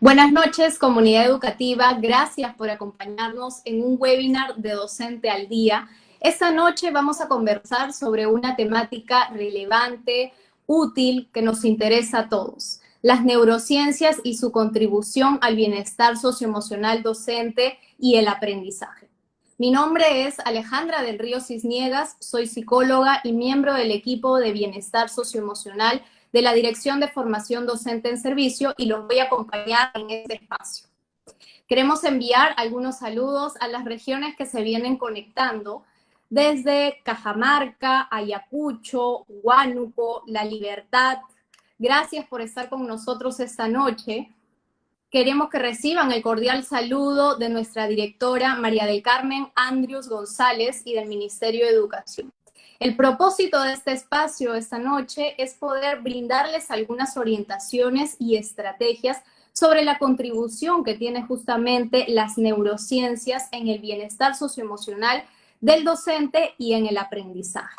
Buenas noches, comunidad educativa. Gracias por acompañarnos en un webinar de Docente al Día. Esta noche vamos a conversar sobre una temática relevante, útil, que nos interesa a todos: las neurociencias y su contribución al bienestar socioemocional docente y el aprendizaje. Mi nombre es Alejandra del Río Cisniegas, soy psicóloga y miembro del equipo de bienestar socioemocional de la Dirección de Formación Docente en Servicio, y los voy a acompañar en este espacio. Queremos enviar algunos saludos a las regiones que se vienen conectando, desde Cajamarca, Ayacucho, Huánuco, La Libertad. Gracias por estar con nosotros esta noche. Queremos que reciban el cordial saludo de nuestra directora María del Carmen Andrius González y del Ministerio de Educación. El propósito de este espacio esta noche es poder brindarles algunas orientaciones y estrategias sobre la contribución que tienen justamente las neurociencias en el bienestar socioemocional del docente y en el aprendizaje.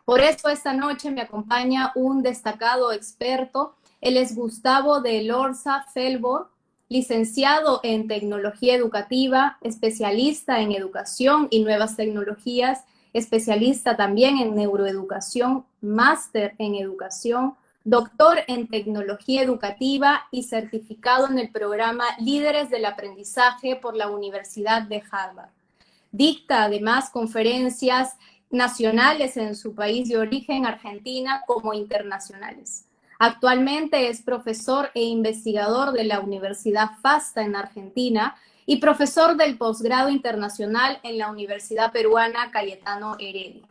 Por eso esta noche me acompaña un destacado experto. Él es Gustavo de Elorza Felbor, licenciado en Tecnología Educativa, especialista en Educación y Nuevas Tecnologías, especialista también en Neuroeducación, máster en Educación, doctor en Tecnología Educativa y certificado en el programa Líderes del Aprendizaje por la Universidad de Harvard. Dicta además conferencias nacionales en su país de origen, Argentina, como internacionales. Actualmente es profesor e investigador de la Universidad FASTA en Argentina y profesor del posgrado internacional en la Universidad Peruana Cayetano Heredia.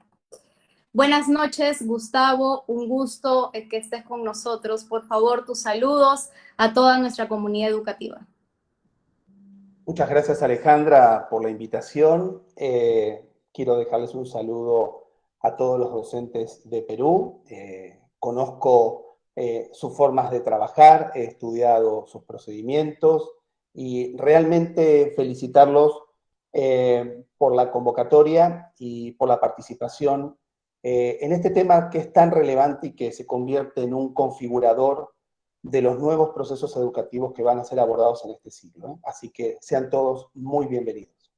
Buenas noches, Gustavo, un gusto que estés con nosotros. Por favor, tus saludos a toda nuestra comunidad educativa. Muchas gracias, Alejandra, por la invitación. Quiero dejarles un saludo a todos los docentes de Perú. Conozco sus formas de trabajar, he estudiado sus procedimientos y realmente felicitarlos por la convocatoria y por la participación en este tema que es tan relevante y que se convierte en un configurador de los nuevos procesos educativos que van a ser abordados en este siglo. Así que sean todos muy bienvenidos.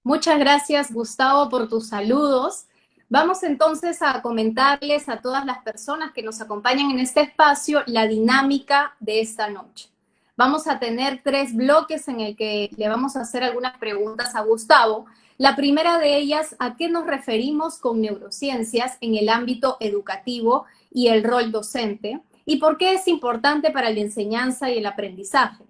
Muchas gracias, Gustavo, por tus saludos. Vamos entonces a comentarles a todas las personas que nos acompañan en este espacio la dinámica de esta noche. Vamos a tener 3 bloques en el que le vamos a hacer algunas preguntas a Gustavo. La primera de ellas: ¿a qué nos referimos con neurociencias en el ámbito educativo y el rol docente? ¿Y por qué es importante para la enseñanza y el aprendizaje?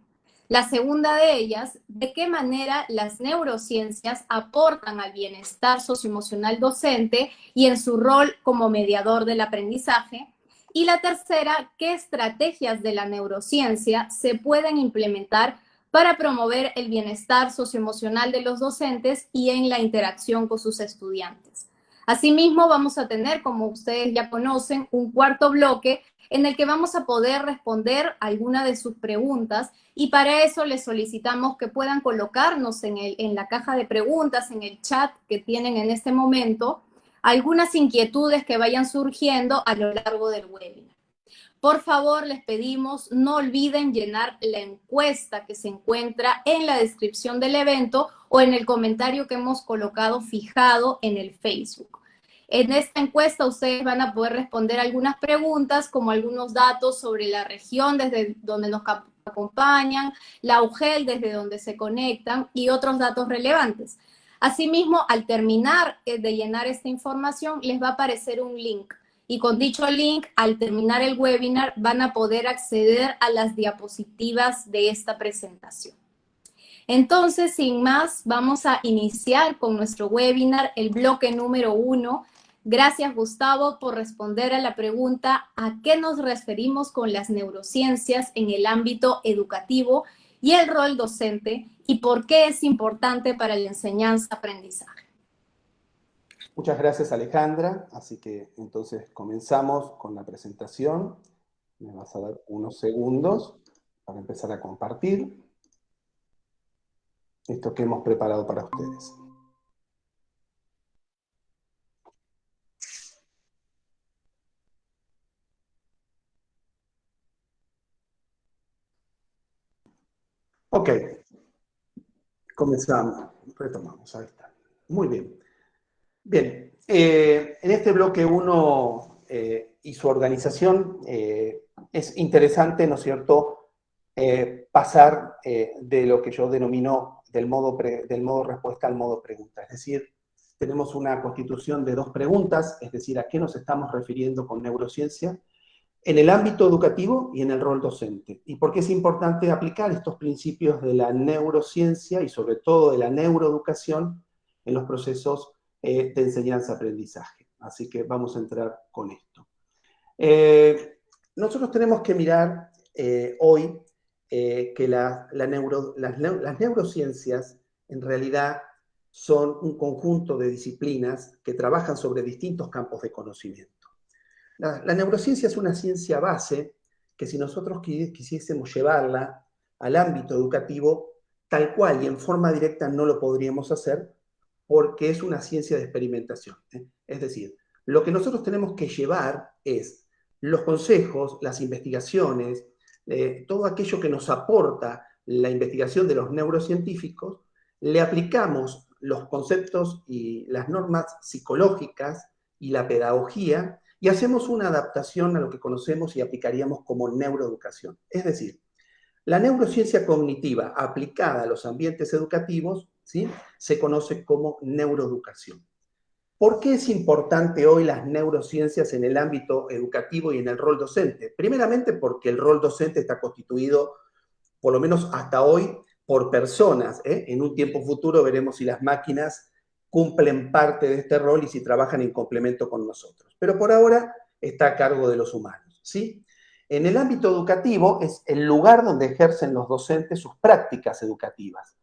La segunda de ellas: ¿de qué manera las neurociencias aportan al bienestar socioemocional docente y en su rol como mediador del aprendizaje? Y la tercera: ¿qué estrategias de la neurociencia se pueden implementar para promover el bienestar socioemocional de los docentes y en la interacción con sus estudiantes? Asimismo, vamos a tener, como ustedes ya conocen, un cuarto bloque en el que vamos a poder responder alguna de sus preguntas, y para eso les solicitamos que puedan colocarnos en la caja de preguntas, en el chat que tienen en este momento, algunas inquietudes que vayan surgiendo a lo largo del webinar. Por favor, les pedimos, no olviden llenar la encuesta que se encuentra en la descripción del evento o en el comentario que hemos colocado fijado en el Facebook. En esta encuesta ustedes van a poder responder algunas preguntas, como algunos datos sobre la región desde donde nos acompañan, la UGEL desde donde se conectan y otros datos relevantes. Asimismo, al terminar de llenar esta información, les va a aparecer un link. Y con dicho link, al terminar el webinar, van a poder acceder a las diapositivas de esta presentación. Entonces, sin más, vamos a iniciar con nuestro webinar, el bloque número 1. Gracias, Gustavo, por responder a la pregunta: ¿a qué nos referimos con las neurociencias en el ámbito educativo y el rol docente, y por qué es importante para la enseñanza-aprendizaje? Muchas gracias, Alejandra. Así que entonces comenzamos con la presentación. Me vas a dar unos segundos para empezar a compartir esto que hemos preparado para ustedes. Comenzamos, retomamos, ahí está. Muy bien. Bien, en este bloque 1 y su organización es interesante, ¿no es cierto?, pasar de lo que yo denomino del modo respuesta al modo pregunta. Es decir, tenemos una constitución de 2 preguntas, es decir, ¿a qué nos estamos refiriendo con neurociencia? En el ámbito educativo y en el rol docente. ¿Y por qué es importante aplicar estos principios de la neurociencia y sobre todo de la neuroeducación en los procesos de enseñanza-aprendizaje? Así que vamos a entrar con esto. Nosotros tenemos que mirar hoy que las neurociencias en realidad son un conjunto de disciplinas que trabajan sobre distintos campos de conocimiento. La neurociencia es una ciencia base que si nosotros quisiésemos llevarla al ámbito educativo, tal cual y en forma directa no lo podríamos hacer porque es una ciencia de experimentación. Es decir, lo que nosotros tenemos que llevar es los consejos, las investigaciones, todo aquello que nos aporta la investigación de los neurocientíficos, le aplicamos los conceptos y las normas psicológicas y la pedagogía y hacemos una adaptación a lo que conocemos y aplicaríamos como neuroeducación. Es decir, la neurociencia cognitiva aplicada a los ambientes educativos, ¿sí?, se conoce como neuroeducación. ¿Por qué es importante hoy las neurociencias en el ámbito educativo y en el rol docente? Primeramente porque el rol docente está constituido, por lo menos hasta hoy, por personas. En un tiempo futuro veremos si las máquinas cumplen parte de este rol y si trabajan en complemento con nosotros. Pero por ahora está a cargo de los humanos, ¿sí? En el ámbito educativo es el lugar donde ejercen los docentes sus prácticas educativas.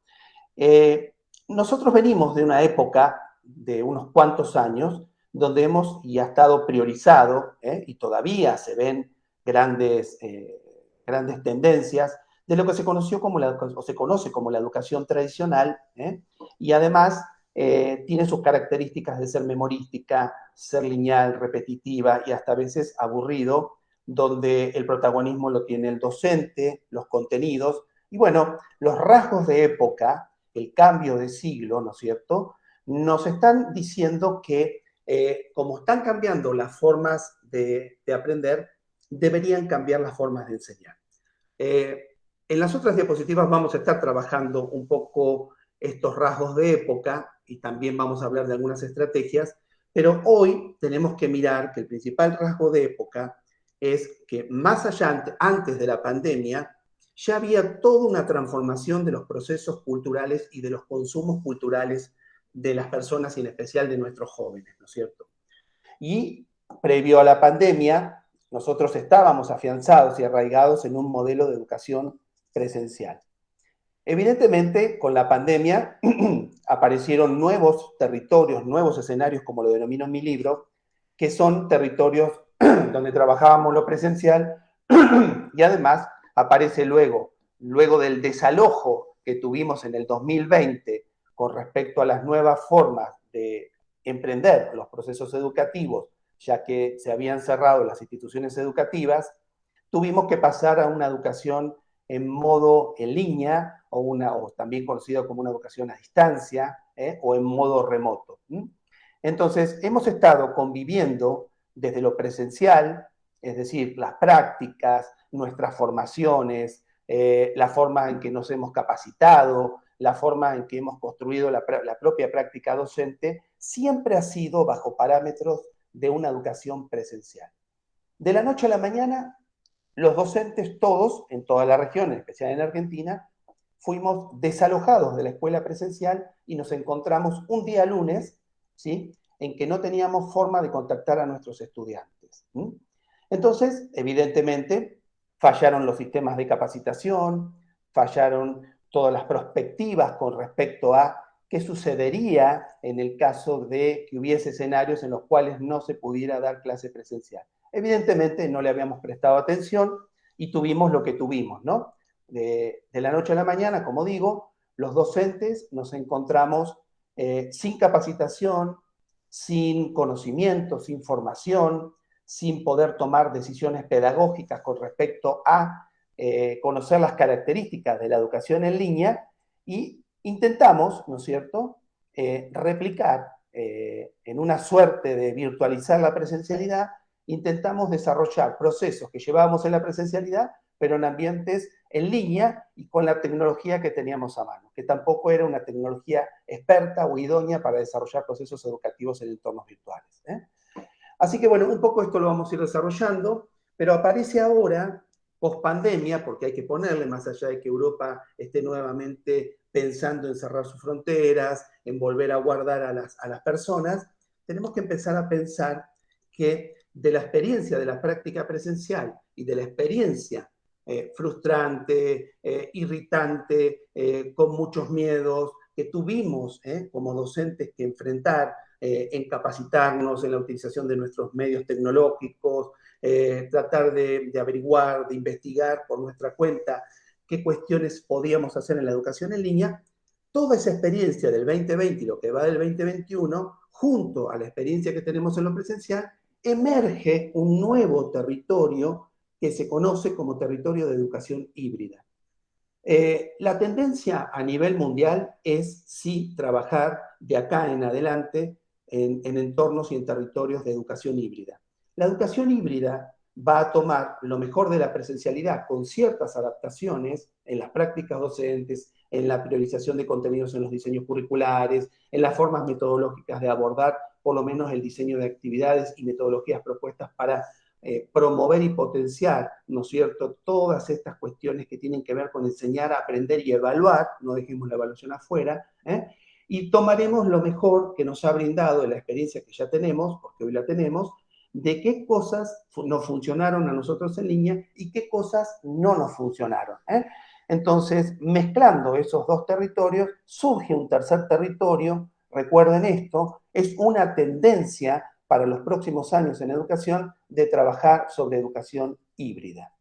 Nosotros venimos de una época de unos cuantos años donde hemos y ha estado priorizado, y todavía se ven grandes tendencias de lo que se conoció como se conoce como la educación tradicional, y además tiene sus características de ser memorística, ser lineal, repetitiva y hasta a veces aburrido, donde el protagonismo lo tiene el docente, los contenidos, y bueno, los rasgos de época, el cambio de siglo, ¿no es cierto?, nos están diciendo que como están cambiando las formas de aprender, deberían cambiar las formas de enseñar. En las otras diapositivas vamos a estar trabajando un poco estos rasgos de época y también vamos a hablar de algunas estrategias, pero hoy tenemos que mirar que el principal rasgo de época es que más allá, antes de la pandemia, ya había toda una transformación de los procesos culturales y de los consumos culturales de las personas y en especial de nuestros jóvenes, ¿no es cierto? Y previo a la pandemia, nosotros estábamos afianzados y arraigados en un modelo de educación presencial. Evidentemente, con la pandemia aparecieron nuevos territorios, nuevos escenarios, como lo denomino en mi libro, que son territorios donde trabajábamos lo presencial y además aparece luego del desalojo que tuvimos en el 2020 con respecto a las nuevas formas de emprender los procesos educativos, ya que se habían cerrado las instituciones educativas, tuvimos que pasar a una educación en modo en línea o también conocido como una educación a distancia o en modo remoto. Entonces, hemos estado conviviendo desde lo presencial, es decir, las prácticas, nuestras formaciones, la forma en que nos hemos capacitado, la forma en que hemos construido la propia práctica docente, siempre ha sido bajo parámetros de una educación presencial. De la noche a la mañana, los docentes todos, en toda la región, en especial en Argentina, fuimos desalojados de la escuela presencial y nos encontramos un día lunes, ¿sí?, en que no teníamos forma de contactar a nuestros estudiantes. Entonces, evidentemente, fallaron los sistemas de capacitación, fallaron todas las perspectivas con respecto a qué sucedería en el caso de que hubiese escenarios en los cuales no se pudiera dar clase presencial. Evidentemente no le habíamos prestado atención y tuvimos lo que tuvimos, ¿no? De la noche a la mañana, como digo, los docentes nos encontramos sin capacitación, sin conocimiento, sin formación, sin poder tomar decisiones pedagógicas con respecto a conocer las características de la educación en línea y intentamos, ¿no es cierto?, replicar en una suerte de virtualizar la presencialidad, intentamos desarrollar procesos que llevábamos en la presencialidad, pero en ambientes en línea y con la tecnología que teníamos a mano, que tampoco era una tecnología experta o idónea para desarrollar procesos educativos en entornos virtuales. Así que bueno, un poco esto lo vamos a ir desarrollando, pero aparece ahora, post pandemia, porque hay que ponerle, más allá de que Europa esté nuevamente pensando en cerrar sus fronteras, en volver a guardar a las personas, tenemos que empezar a pensar que de la experiencia de la práctica presencial y de la experiencia frustrante, irritante, con muchos miedos, que tuvimos como docentes que enfrentar en capacitarnos, en la utilización de nuestros medios tecnológicos, tratar de averiguar, de investigar por nuestra cuenta qué cuestiones podíamos hacer en la educación en línea. Toda esa experiencia del 2020 y lo que va del 2021, junto a la experiencia que tenemos en lo presencial, emerge un nuevo territorio que se conoce como territorio de educación híbrida. La tendencia a nivel mundial es sí trabajar de acá en adelante en entornos y en territorios de educación híbrida. La educación híbrida va a tomar lo mejor de la presencialidad con ciertas adaptaciones en las prácticas docentes, en la priorización de contenidos en los diseños curriculares, en las formas metodológicas de abordar por lo menos el diseño de actividades y metodologías propuestas para promover y potenciar, ¿no es cierto?, todas estas cuestiones que tienen que ver con enseñar, aprender y evaluar, no dejemos la evaluación afuera, y tomaremos lo mejor que nos ha brindado de la experiencia que ya tenemos, porque hoy la tenemos, de qué cosas nos funcionaron a nosotros en línea y qué cosas no nos funcionaron. Entonces, mezclando esos dos territorios, surge un tercer territorio, recuerden esto, es una tendencia para los próximos años en educación de trabajar sobre educación híbrida.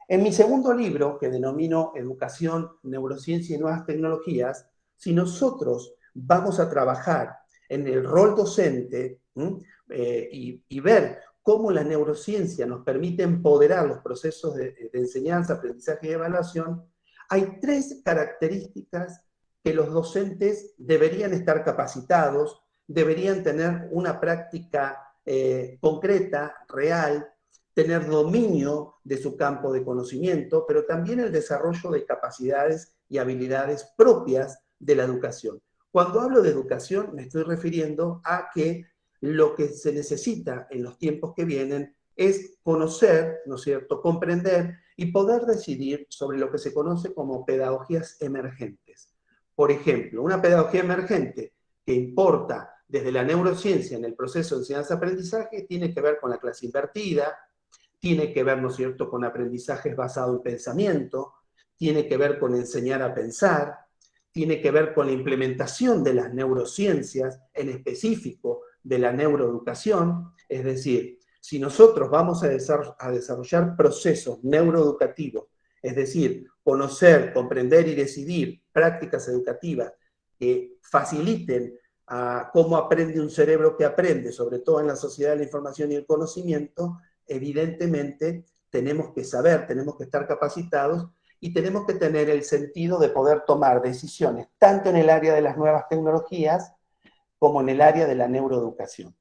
En mi segundo libro, que denomino Educación, Neurociencia y Nuevas Tecnologías, si nosotros vamos a trabajar en el rol docente y ver cómo la neurociencia nos permite empoderar los procesos de enseñanza, aprendizaje y evaluación, hay 3 características que los docentes deberían estar capacitados, deberían tener una práctica concreta, real, tener dominio de su campo de conocimiento, pero también el desarrollo de capacidades y habilidades propias de la educación. Cuando hablo de educación me estoy refiriendo a que lo que se necesita en los tiempos que vienen es conocer, ¿no es cierto?, comprender y poder decidir sobre lo que se conoce como pedagogías emergentes. Por ejemplo, una pedagogía emergente que importa desde la neurociencia en el proceso de enseñanza-aprendizaje tiene que ver con la clase invertida, tiene que ver, ¿no es cierto?, con aprendizajes basados en pensamiento, tiene que ver con enseñar a pensar, tiene que ver con la implementación de las neurociencias, en específico de la neuroeducación, es decir, si nosotros vamos a desarrollar procesos neuroeducativos, es decir, conocer, comprender y decidir prácticas educativas que faciliten a cómo aprende un cerebro que aprende, sobre todo en la sociedad de la información y el conocimiento, evidentemente tenemos que saber, tenemos que estar capacitados y tenemos que tener el sentido de poder tomar decisiones, tanto en el área de las nuevas tecnologías como en el área de la neuroeducación.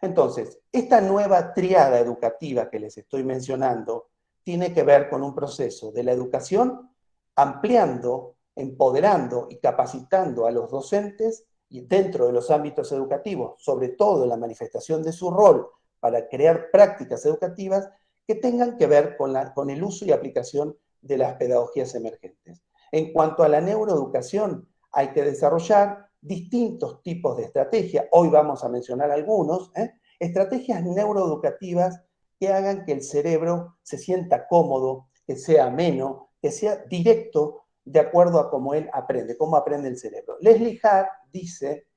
Entonces, esta nueva tríada educativa que les estoy mencionando tiene que ver con un proceso de la educación ampliando, empoderando y capacitando a los docentes y dentro de los ámbitos educativos, sobre todo en la manifestación de su rol para crear prácticas educativas que tengan que ver con el uso y aplicación de las pedagogías emergentes. En cuanto a la neuroeducación, hay que desarrollar distintos tipos de estrategias. Hoy vamos a mencionar algunos, estrategias neuroeducativas que hagan que el cerebro se sienta cómodo, que sea ameno, que sea directo de acuerdo a cómo él aprende, cómo aprende el cerebro. Leslie Hart dice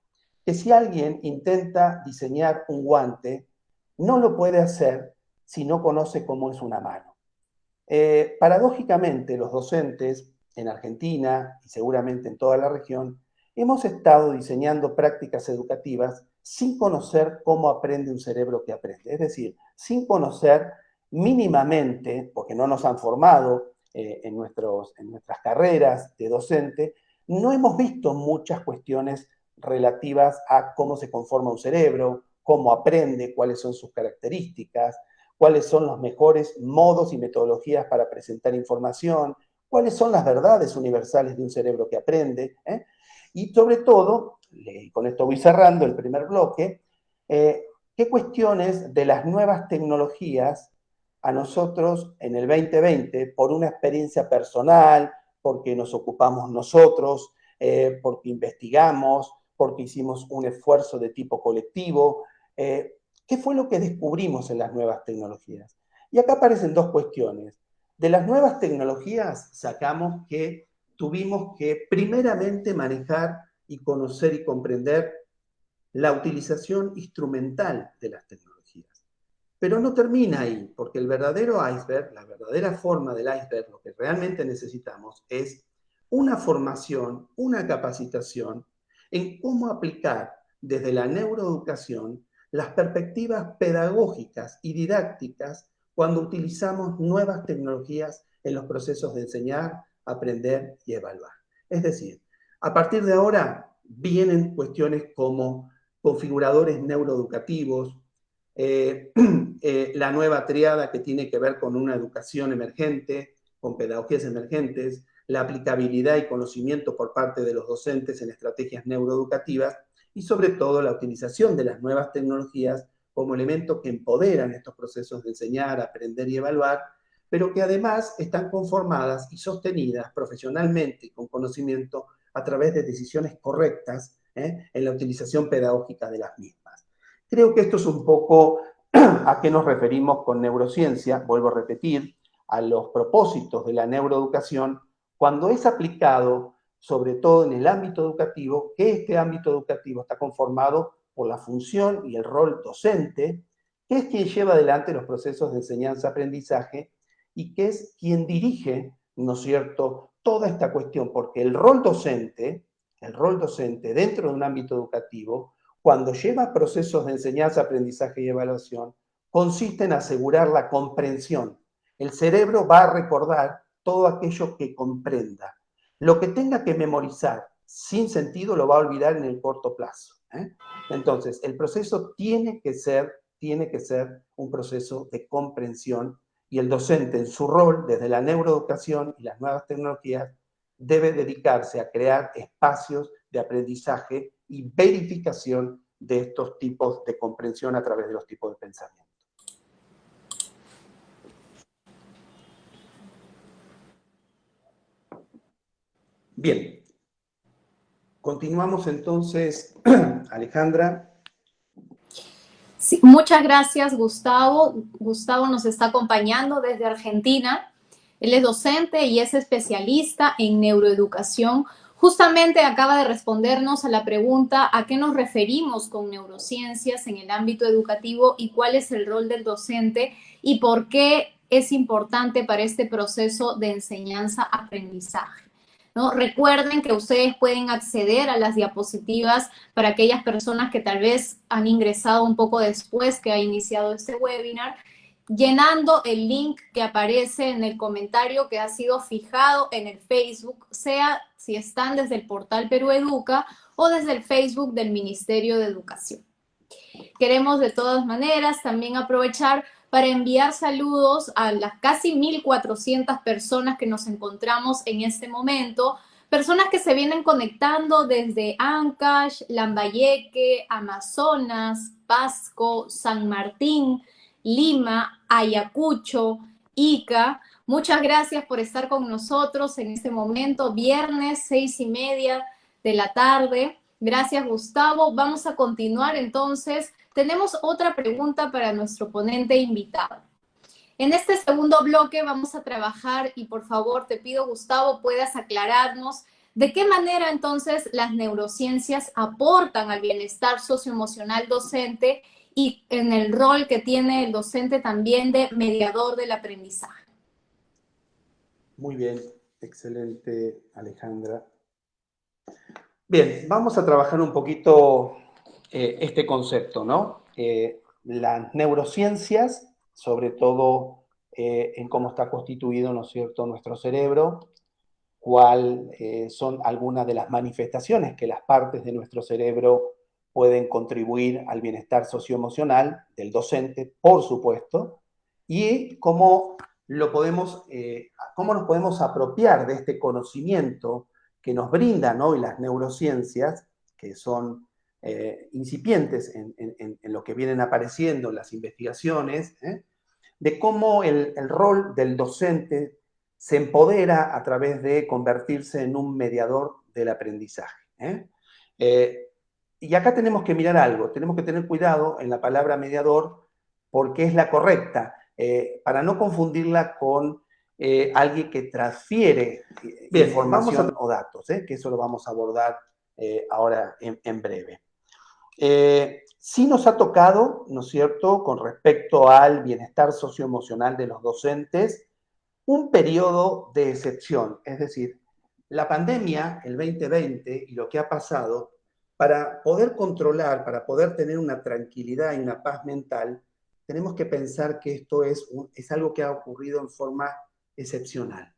que si alguien intenta diseñar un guante, no lo puede hacer si no conoce cómo es una mano. Paradójicamente, los docentes en Argentina y seguramente en toda la región hemos estado diseñando prácticas educativas sin conocer cómo aprende un cerebro que aprende. Es decir, sin conocer mínimamente, porque no nos han formado en nuestras carreras de docente, no hemos visto muchas cuestiones relativas a cómo se conforma un cerebro, cómo aprende, cuáles son sus características, cuáles son los mejores modos y metodologías para presentar información, cuáles son las verdades universales de un cerebro que aprende, ¿eh? Y sobre todo, y con esto voy cerrando el primer bloque, qué cuestiones de las nuevas tecnologías a nosotros en el 2020, por una experiencia personal, porque nos ocupamos nosotros, porque investigamos, porque hicimos un esfuerzo de tipo colectivo, ¿qué fue lo que descubrimos en las nuevas tecnologías? Y acá aparecen dos cuestiones. De las nuevas tecnologías sacamos que tuvimos que primeramente manejar y conocer y comprender la utilización instrumental de las tecnologías. Pero no termina ahí, porque el verdadero iceberg, la verdadera forma del iceberg, lo que realmente necesitamos es una formación, una capacitación en cómo aplicar desde la neuroeducación las perspectivas pedagógicas y didácticas cuando utilizamos nuevas tecnologías en los procesos de enseñar, aprender y evaluar. Es decir, a partir de ahora vienen cuestiones como configuradores neuroeducativos, la nueva triada que tiene que ver con una educación emergente, con pedagogías emergentes, la aplicabilidad y conocimiento por parte de los docentes en estrategias neuroeducativas y sobre todo la utilización de las nuevas tecnologías como elementos que empoderan estos procesos de enseñar, aprender y evaluar, pero que además están conformadas y sostenidas profesionalmente con conocimiento a través de decisiones correctas en la utilización pedagógica de las mismas. Creo que esto es un poco a qué nos referimos con neurociencia, vuelvo a repetir, a los propósitos de la neuroeducación, cuando es aplicado, sobre todo en el ámbito educativo, que este ámbito educativo está conformado por la función y el rol docente, que es quien lleva adelante los procesos de enseñanza-aprendizaje y que es quien dirige, ¿no es cierto?, toda esta cuestión, porque el rol docente dentro de un ámbito educativo, cuando lleva procesos de enseñanza, aprendizaje y evaluación, consiste en asegurar la comprensión. El cerebro va a recordar todo aquello que comprenda. Lo que tenga que memorizar sin sentido lo va a olvidar en el corto plazo. Entonces, el proceso tiene que ser un proceso de comprensión y el docente en su rol, desde la neuroeducación y las nuevas tecnologías, debe dedicarse a crear espacios de aprendizaje y verificación de estos tipos de comprensión a través de los tipos de pensamiento. Bien, continuamos entonces, Alejandra. Sí, muchas gracias, Gustavo. Gustavo nos está acompañando desde Argentina. Él es docente y es especialista en neuroeducación. Justamente acaba de respondernos a la pregunta a qué nos referimos con neurociencias en el ámbito educativo y cuál es el rol del docente y por qué es importante para este proceso de enseñanza-aprendizaje, ¿no? Recuerden que ustedes pueden acceder a las diapositivas para aquellas personas que tal vez han ingresado un poco después que ha iniciado este webinar, llenando el link que aparece en el comentario que ha sido fijado en el Facebook, sea si están desde el portal Perú Educa o desde el Facebook del Ministerio de Educación. Queremos de todas maneras también aprovechar para enviar saludos a las casi 1.400 personas que nos encontramos en este momento, personas que se vienen conectando desde Ancash, Lambayeque, Amazonas, Pasco, San Martín, Lima, Ayacucho, Ica. Muchas gracias por estar con nosotros en este momento, viernes 6:30 de la tarde. Gracias, Gustavo. Vamos a continuar entonces. Tenemos otra pregunta para nuestro ponente invitado. En este segundo bloque vamos a trabajar y por favor te pido, Gustavo, puedas aclararnos de qué manera entonces las neurociencias aportan al bienestar socioemocional docente y en el rol que tiene el docente también de mediador del aprendizaje. Muy bien, excelente, Alejandra. Bien, vamos a trabajar un poquito este concepto, ¿no? Las neurociencias, sobre todo en cómo está constituido, ¿no es cierto?, nuestro cerebro, cuáles son algunas de las manifestaciones que las partes de nuestro cerebro pueden contribuir al bienestar socioemocional del docente, por supuesto, y cómo cómo nos podemos apropiar de este conocimiento que nos brindan hoy las neurociencias, que son incipientes en lo que vienen apareciendo en las investigaciones, de cómo el rol del docente se empodera a través de convertirse en un mediador del aprendizaje. Y acá tenemos que mirar algo, tenemos que tener cuidado en la palabra mediador porque es la correcta, para no confundirla con alguien que transfiere información o datos, que eso lo vamos a abordar ahora en breve. Sí nos ha tocado, ¿no es cierto?, con respecto al bienestar socioemocional de los docentes, un periodo de excepción, es decir, la pandemia, el 2020 y lo que ha pasado, para poder controlar, para poder tener una tranquilidad y una paz mental, tenemos que pensar que esto es algo que ha ocurrido en forma excepcional.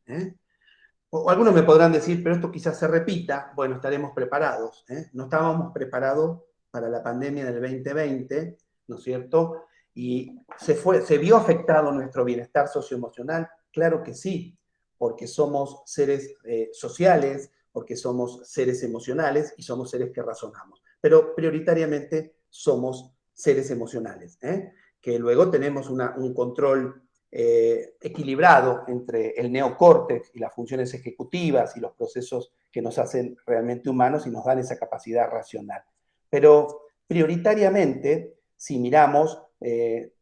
O algunos me podrán decir, pero esto quizás se repita. Bueno, estaremos preparados. No estábamos preparados para la pandemia del 2020, ¿no es cierto? Y se vio afectado nuestro bienestar socioemocional. Claro que sí, porque somos seres sociales, porque somos seres emocionales y somos seres que razonamos. Pero prioritariamente somos seres emocionales, que luego tenemos un control equilibrado entre el neocórtex y las funciones ejecutivas y los procesos que nos hacen realmente humanos y nos dan esa capacidad racional. Pero prioritariamente, si miramos,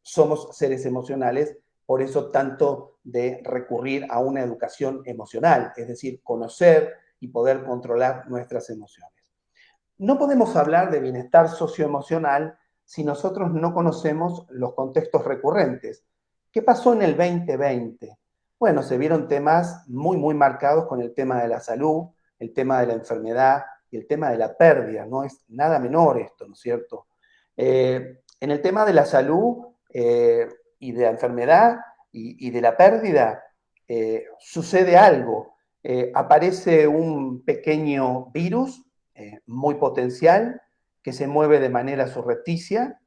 somos seres emocionales, por eso tanto de recurrir a una educación emocional, es decir, conocer y poder controlar nuestras emociones. No podemos hablar de bienestar socioemocional si nosotros no conocemos los contextos recurrentes. ¿Qué pasó en el 2020? Bueno, se vieron temas muy marcados con el tema de la salud, el tema de la enfermedad y el tema de la pérdida. No es nada menor esto, ¿no es cierto? En el tema de la salud y de la enfermedad y de la pérdida, sucede algo. Aparece un pequeño virus muy potencial que se mueve de manera surrepticia.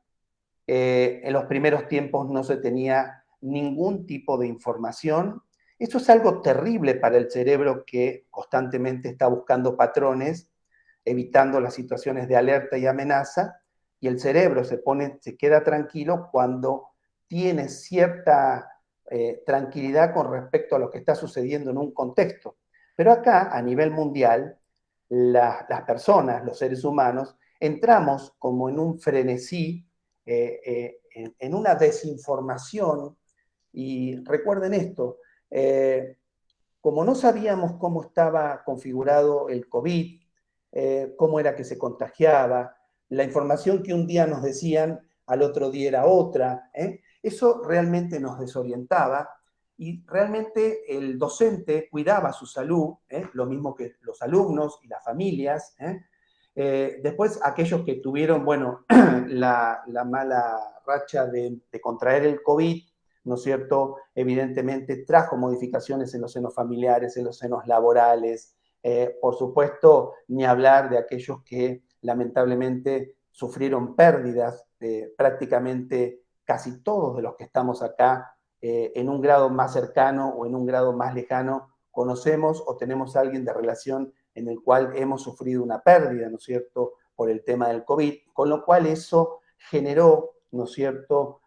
En los primeros tiempos no se tenía ningún tipo de información. Esto es algo terrible para el cerebro que constantemente está buscando patrones, evitando las situaciones de alerta y amenaza, y el cerebro se queda tranquilo cuando tiene cierta tranquilidad con respecto a lo que está sucediendo en un contexto. Pero acá, a nivel mundial, las personas, los seres humanos, entramos como en un frenesí, en una desinformación, y recuerden esto, como no sabíamos cómo estaba configurado el COVID, cómo era que se contagiaba, la información que un día nos decían, al otro día era otra, eso realmente nos desorientaba y realmente el docente cuidaba su salud, lo mismo que los alumnos y las familias. Después, aquellos que tuvieron, bueno, la mala racha de contraer el COVID, ¿no es cierto? Evidentemente trajo modificaciones en los senos familiares, en los senos laborales. Por supuesto, ni hablar de aquellos que lamentablemente sufrieron pérdidas, prácticamente casi todos de los que estamos acá, en un grado más cercano o en un grado más lejano, conocemos o tenemos a alguien de relación en el cual hemos sufrido una pérdida, ¿no es cierto?, por el tema del COVID, con lo cual eso generó, ¿no es cierto?,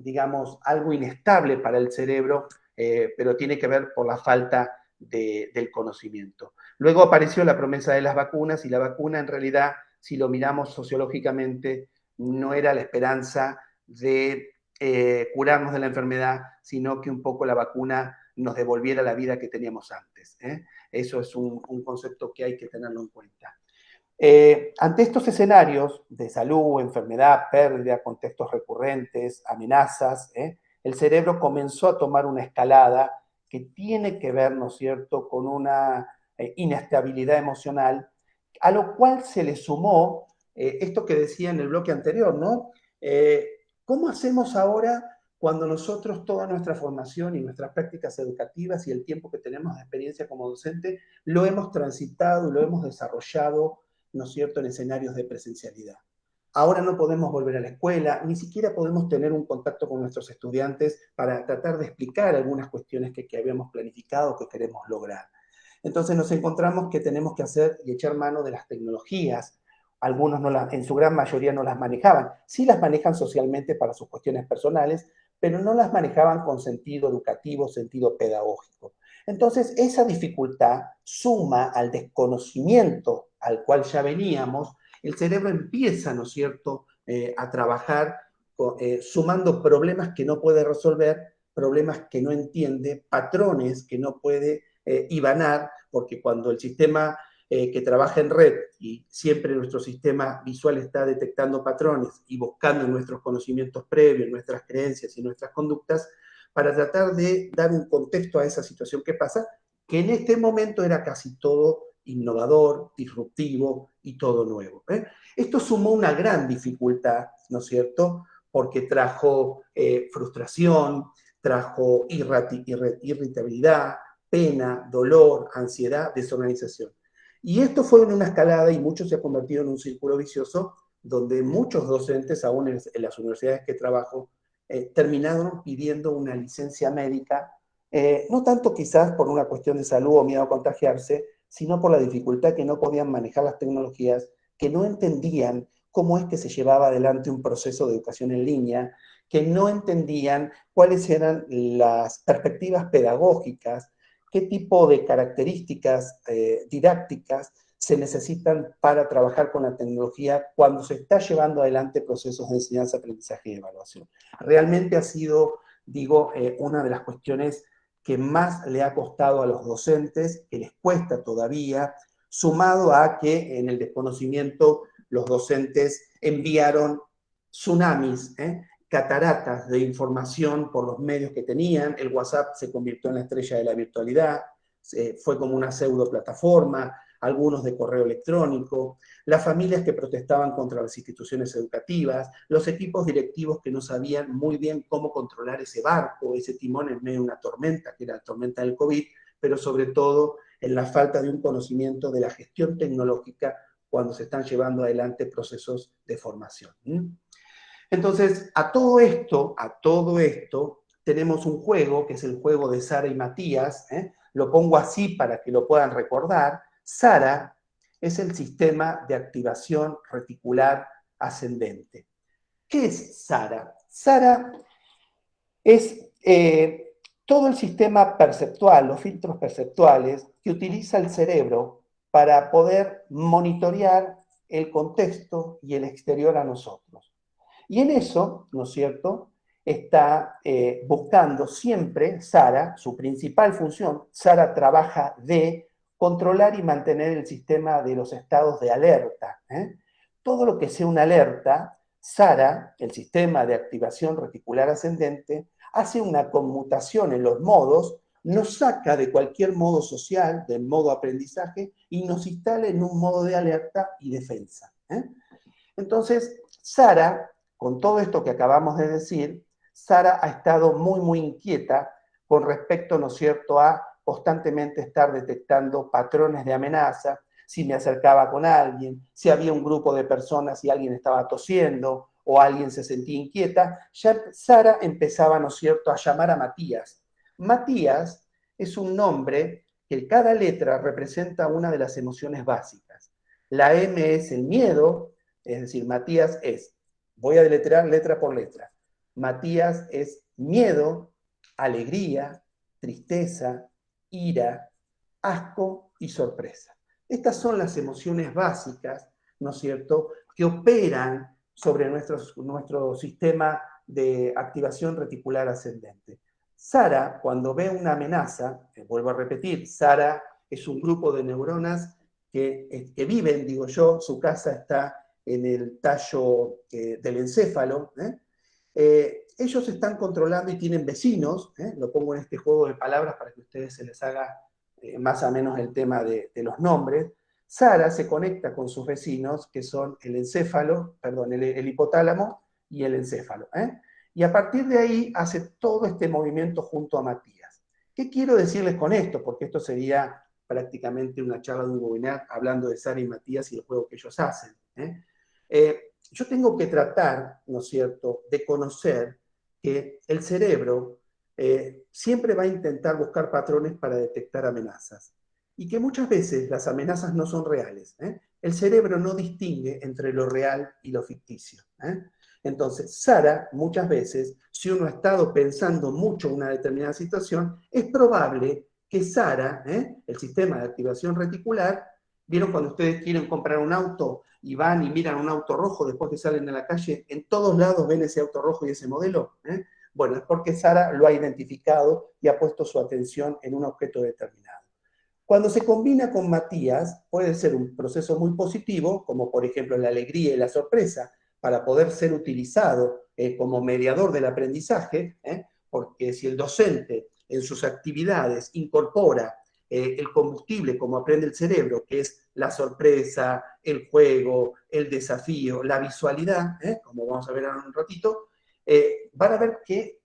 digamos, algo inestable para el cerebro, pero tiene que ver por la falta del conocimiento. Luego apareció la promesa de las vacunas y la vacuna en realidad, si lo miramos sociológicamente, no era la esperanza de curarnos de la enfermedad, sino que un poco la vacuna nos devolviera la vida que teníamos antes. Eso es un concepto que hay que tenerlo en cuenta. Ante estos escenarios de salud, enfermedad, pérdida, contextos recurrentes, amenazas, el cerebro comenzó a tomar una escalada que tiene que ver, ¿no es cierto?, con una inestabilidad emocional, a lo cual se le sumó esto que decía en el bloque anterior, ¿no? ¿Cómo hacemos ahora cuando nosotros toda nuestra formación y nuestras prácticas educativas y el tiempo que tenemos de experiencia como docente lo hemos transitado y lo hemos desarrollado, ¿no es cierto?, en escenarios de presencialidad. Ahora no podemos volver a la escuela, ni siquiera podemos tener un contacto con nuestros estudiantes para tratar de explicar algunas cuestiones que habíamos planificado, que queremos lograr. Entonces nos encontramos que tenemos que hacer y echar mano de las tecnologías. Algunos en su gran mayoría no las manejaban. Sí las manejan socialmente para sus cuestiones personales, pero no las manejaban con sentido educativo, sentido pedagógico. Entonces, esa dificultad suma al desconocimiento al cual ya veníamos, el cerebro empieza, ¿no es cierto?, a trabajar sumando problemas que no puede resolver, problemas que no entiende, patrones que no puede hibanar, porque cuando el sistema que trabaja en red y siempre nuestro sistema visual está detectando patrones y buscando nuestros conocimientos previos, nuestras creencias y nuestras conductas, para tratar de dar un contexto a esa situación que pasa, que en este momento era casi todo innovador, disruptivo y todo nuevo. Esto sumó una gran dificultad, ¿no es cierto?, porque trajo frustración, trajo irritabilidad, pena, dolor, ansiedad, desorganización. Y esto fue en una escalada y mucho se ha convertido en un círculo vicioso donde muchos docentes, aún en las universidades que trabajo, terminaron pidiendo una licencia médica, no tanto quizás por una cuestión de salud o miedo a contagiarse, sino por la dificultad que no podían manejar las tecnologías, que no entendían cómo es que se llevaba adelante un proceso de educación en línea, que no entendían cuáles eran las perspectivas pedagógicas, qué tipo de características didácticas se necesitan para trabajar con la tecnología cuando se está llevando adelante procesos de enseñanza, aprendizaje y evaluación. Realmente ha sido, digo, una de las cuestiones que más le ha costado a los docentes, que les cuesta todavía, sumado a que en el desconocimiento los docentes enviaron tsunamis, cataratas de información por los medios que tenían. El WhatsApp se convirtió en la estrella de la virtualidad, fue como una pseudo plataforma, algunos de correo electrónico, las familias que protestaban contra las instituciones educativas, los equipos directivos que no sabían muy bien cómo controlar ese barco, ese timón en medio de una tormenta, que era la tormenta del COVID, pero sobre todo en la falta de un conocimiento de la gestión tecnológica cuando se están llevando adelante procesos de formación. Entonces, a todo esto, tenemos un juego, que es el juego de Sara y Matías, lo pongo así para que lo puedan recordar. Sara es el sistema de activación reticular ascendente. ¿Qué es Sara? Sara es todo el sistema perceptual, los filtros perceptuales que utiliza el cerebro para poder monitorear el contexto y el exterior a nosotros. Y en eso, ¿no es cierto?, está buscando siempre Sara, su principal función. Sara trabaja de controlar y mantener el sistema de los estados de alerta. Todo lo que sea una alerta, Sara, el sistema de activación reticular ascendente, hace una conmutación en los modos, nos saca de cualquier modo social, del modo aprendizaje, y nos instala en un modo de alerta y defensa. Entonces, Sara, con todo esto que acabamos de decir, Sara ha estado muy, muy inquieta con respecto, ¿no es cierto?, a constantemente estar detectando patrones de amenaza, si me acercaba con alguien, si había un grupo de personas y alguien estaba tosiendo o alguien se sentía inquieta, ya Sara empezaba, ¿no es cierto?, a llamar a Matías. Matías es un nombre que cada letra representa una de las emociones básicas. La M es el miedo, es decir, Matías es, voy a deletrear letra por letra, Matías es miedo, alegría, tristeza, ira, asco y sorpresa. Estas son las emociones básicas, ¿no es cierto?, que operan sobre nuestro sistema de activación reticular ascendente. Sara, cuando ve una amenaza, vuelvo a repetir, Sara es un grupo de neuronas que viven, digo yo, su casa está en el tallo del encéfalo. Ellos están controlando y tienen vecinos, lo pongo en este juego de palabras para que a ustedes se les haga más o menos el tema de los nombres. Sara se conecta con sus vecinos, que son el encéfalo, perdón, el hipotálamo y el encéfalo. Y a partir de ahí hace todo este movimiento junto a Matías. ¿Qué quiero decirles con esto? Porque esto sería prácticamente una charla de un webinar hablando de Sara y Matías y el juego que ellos hacen. Yo tengo que tratar, ¿no es cierto?, de conocer que el cerebro siempre va a intentar buscar patrones para detectar amenazas y que muchas veces las amenazas no son reales. El cerebro no distingue entre lo real y lo ficticio. Entonces, Sara, muchas veces, si uno ha estado pensando mucho en una determinada situación, es probable que Sara, el sistema de activación reticular, ¿vieron cuando ustedes quieren comprar un auto y van y miran un auto rojo después que salen a la calle? En todos lados ven ese auto rojo y ese modelo. Bueno, es porque Sara lo ha identificado y ha puesto su atención en un objeto determinado. Cuando se combina con Matías, puede ser un proceso muy positivo, como por ejemplo la alegría y la sorpresa, para poder ser utilizado como mediador del aprendizaje, porque si el docente en sus actividades incorpora el combustible, como aprende el cerebro, que es la sorpresa, el juego, el desafío, la visualidad, como vamos a ver en un ratito, van a ver que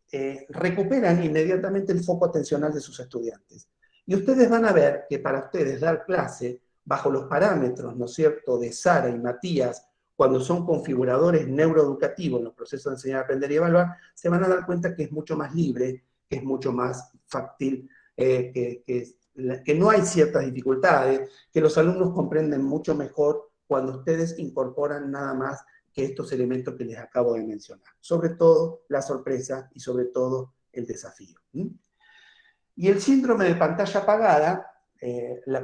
recuperan inmediatamente el foco atencional de sus estudiantes. Y ustedes van a ver que para ustedes dar clase bajo los parámetros, ¿no es cierto?, de Sara y Matías, cuando son configuradores neuroeducativos en los procesos de enseñar, aprender y evaluar, se van a dar cuenta que es mucho más libre, que es mucho más fácil, que no hay ciertas dificultades, que los alumnos comprenden mucho mejor cuando ustedes incorporan nada más que estos elementos que les acabo de mencionar. Sobre todo la sorpresa y sobre todo el desafío. Y el síndrome de pantalla apagada,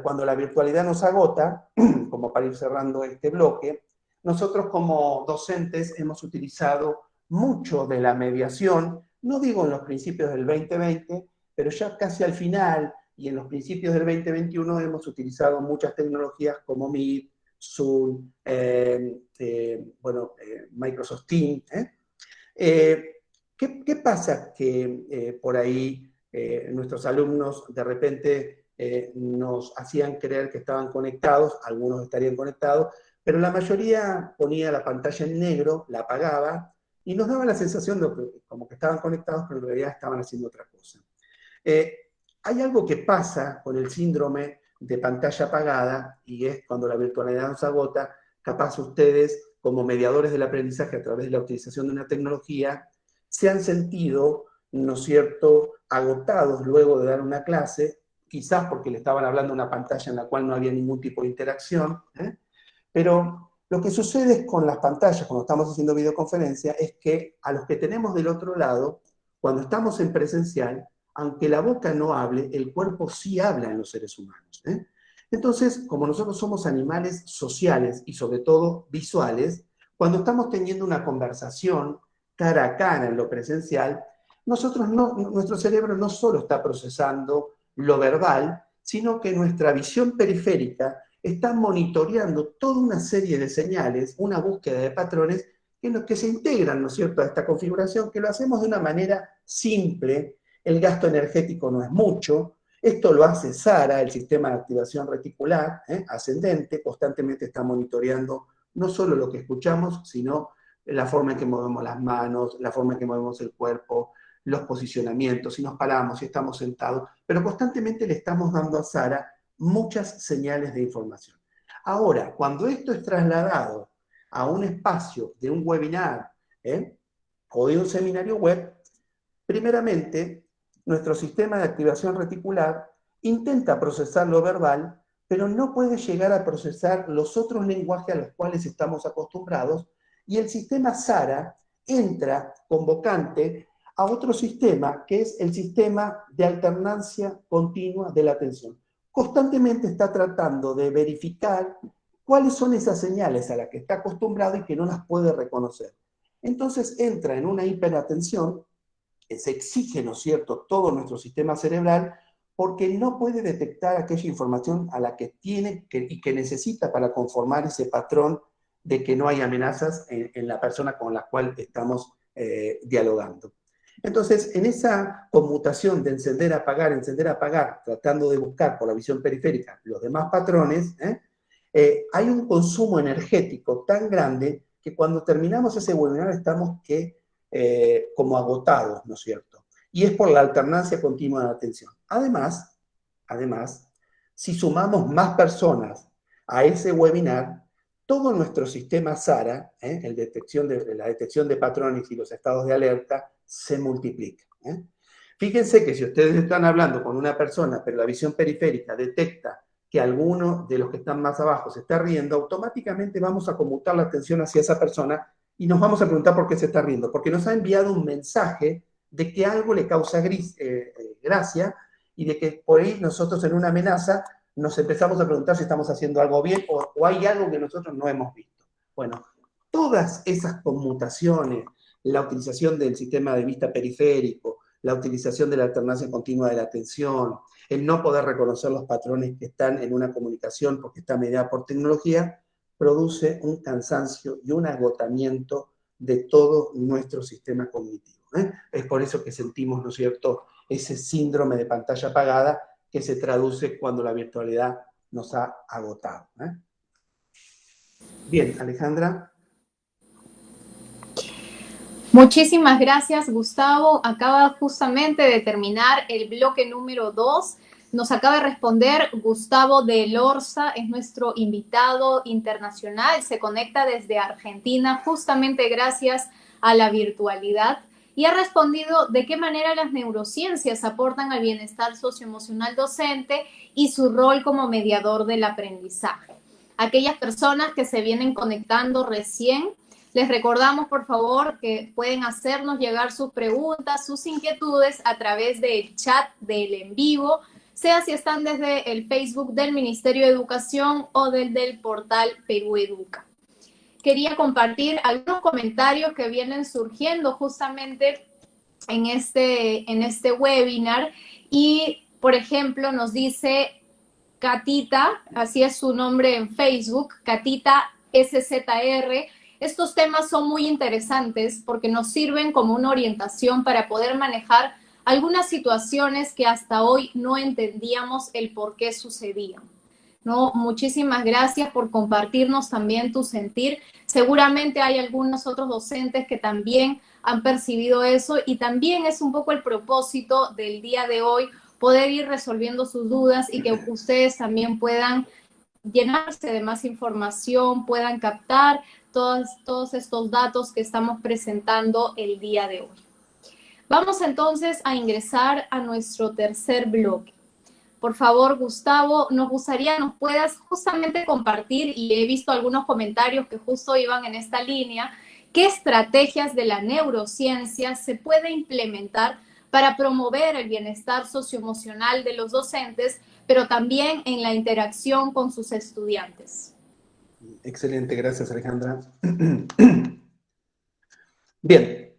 cuando la virtualidad nos agota, como para ir cerrando este bloque, nosotros como docentes hemos utilizado mucho de la mediación, no digo en los principios del 2020, pero ya casi al final y en los principios del 2021 hemos utilizado muchas tecnologías como Meet, Zoom, Microsoft Teams. ¿Qué pasa que por ahí nuestros alumnos de repente nos hacían creer que estaban conectados, algunos estarían conectados, pero la mayoría ponía la pantalla en negro, la apagaba, y nos daba la sensación de que, como que estaban conectados, pero en realidad estaban haciendo otra cosa. Hay algo que pasa con el síndrome de pantalla apagada, y es cuando la virtualidad nos agota, capaz ustedes, como mediadores del aprendizaje a través de la utilización de una tecnología, se han sentido, ¿no es cierto?, agotados luego de dar una clase, quizás porque le estaban hablando a una pantalla en la cual no había ningún tipo de interacción, pero lo que sucede con las pantallas cuando estamos haciendo videoconferencia es que a los que tenemos del otro lado, cuando estamos en presencial, aunque la boca no hable, el cuerpo sí habla en los seres humanos. Entonces, como nosotros somos animales sociales y sobre todo visuales, cuando estamos teniendo una conversación cara a cara en lo presencial, nuestro cerebro no solo está procesando lo verbal, sino que nuestra visión periférica está monitoreando toda una serie de señales, una búsqueda de patrones que se integran, ¿no es cierto?, a esta configuración, que lo hacemos de una manera simple, el gasto energético no es mucho, esto lo hace Sara, el sistema de activación reticular, ascendente, constantemente está monitoreando no solo lo que escuchamos, sino la forma en que movemos las manos, la forma en que movemos el cuerpo, los posicionamientos, si nos paramos, si estamos sentados, pero constantemente le estamos dando a Sara muchas señales de información. Ahora, cuando esto es trasladado a un espacio de un webinar o de un seminario web, primeramente, nuestro sistema de activación reticular intenta procesar lo verbal, pero no puede llegar a procesar los otros lenguajes a los cuales estamos acostumbrados, y el sistema Sara entra convocante a otro sistema, que es el sistema de alternancia continua de la atención. Constantemente está tratando de verificar cuáles son esas señales a las que está acostumbrado y que no las puede reconocer. Entonces entra en una hiperatención, se exige, ¿no es cierto?, todo nuestro sistema cerebral, porque no puede detectar aquella información a la que tiene y que necesita para conformar ese patrón de que no hay amenazas en la persona con la cual estamos dialogando. Entonces, en esa conmutación de encender, apagar, tratando de buscar por la visión periférica los demás patrones, hay un consumo energético tan grande que cuando terminamos ese webinar estamos que como agotados, ¿no es cierto? Y es por la alternancia continua de atención. Además, si sumamos más personas a ese webinar, todo nuestro sistema SARA, la detección de patrones y los estados de alerta, se multiplica. Fíjense que si ustedes están hablando con una persona, pero la visión periférica detecta que alguno de los que están más abajo se está riendo, automáticamente vamos a conmutar la atención hacia esa persona y nos vamos a preguntar por qué se está riendo, porque nos ha enviado un mensaje de que algo le causa gracia y de que por ahí nosotros en una amenaza nos empezamos a preguntar si estamos haciendo algo bien o hay algo que nosotros no hemos visto. Bueno, todas esas conmutaciones, la utilización del sistema de vista periférico, la utilización de la alternancia continua de la atención, el no poder reconocer los patrones que están en una comunicación porque está mediada por tecnología, produce un cansancio y un agotamiento de todo nuestro sistema cognitivo. Es por eso que sentimos, ¿no es cierto?, ese síndrome de pantalla apagada que se traduce cuando la virtualidad nos ha agotado. Bien, Alejandra. Muchísimas gracias, Gustavo. Acaba justamente de terminar el bloque número 2. Nos acaba de responder Gustavo de Elorza, es nuestro invitado internacional. Se conecta desde Argentina justamente gracias a la virtualidad y ha respondido de qué manera las neurociencias aportan al bienestar socioemocional docente y su rol como mediador del aprendizaje. Aquellas personas que se vienen conectando recién, les recordamos, por favor, que pueden hacernos llegar sus preguntas, sus inquietudes a través del chat del en vivo, sea si están desde el Facebook del Ministerio de Educación o del portal Perú Educa. Quería compartir algunos comentarios que vienen surgiendo justamente en este webinar y, por ejemplo, nos dice Catita, así es su nombre en Facebook, Catita SZR. Estos temas son muy interesantes porque nos sirven como una orientación para poder manejar algunas situaciones que hasta hoy no entendíamos el por qué sucedían. ¿No? Muchísimas gracias por compartirnos también tu sentir. Seguramente hay algunos otros docentes que también han percibido eso y también es un poco el propósito del día de hoy, poder ir resolviendo sus dudas y que ustedes también puedan llenarse de más información, puedan captar todos estos datos que estamos presentando el día de hoy. Vamos entonces a ingresar a nuestro tercer bloque. Por favor, Gustavo, nos puedas justamente compartir, y he visto algunos comentarios que justo iban en esta línea, qué estrategias de la neurociencia se puede implementar para promover el bienestar socioemocional de los docentes, pero también en la interacción con sus estudiantes. Excelente, gracias, Alejandra. Bien,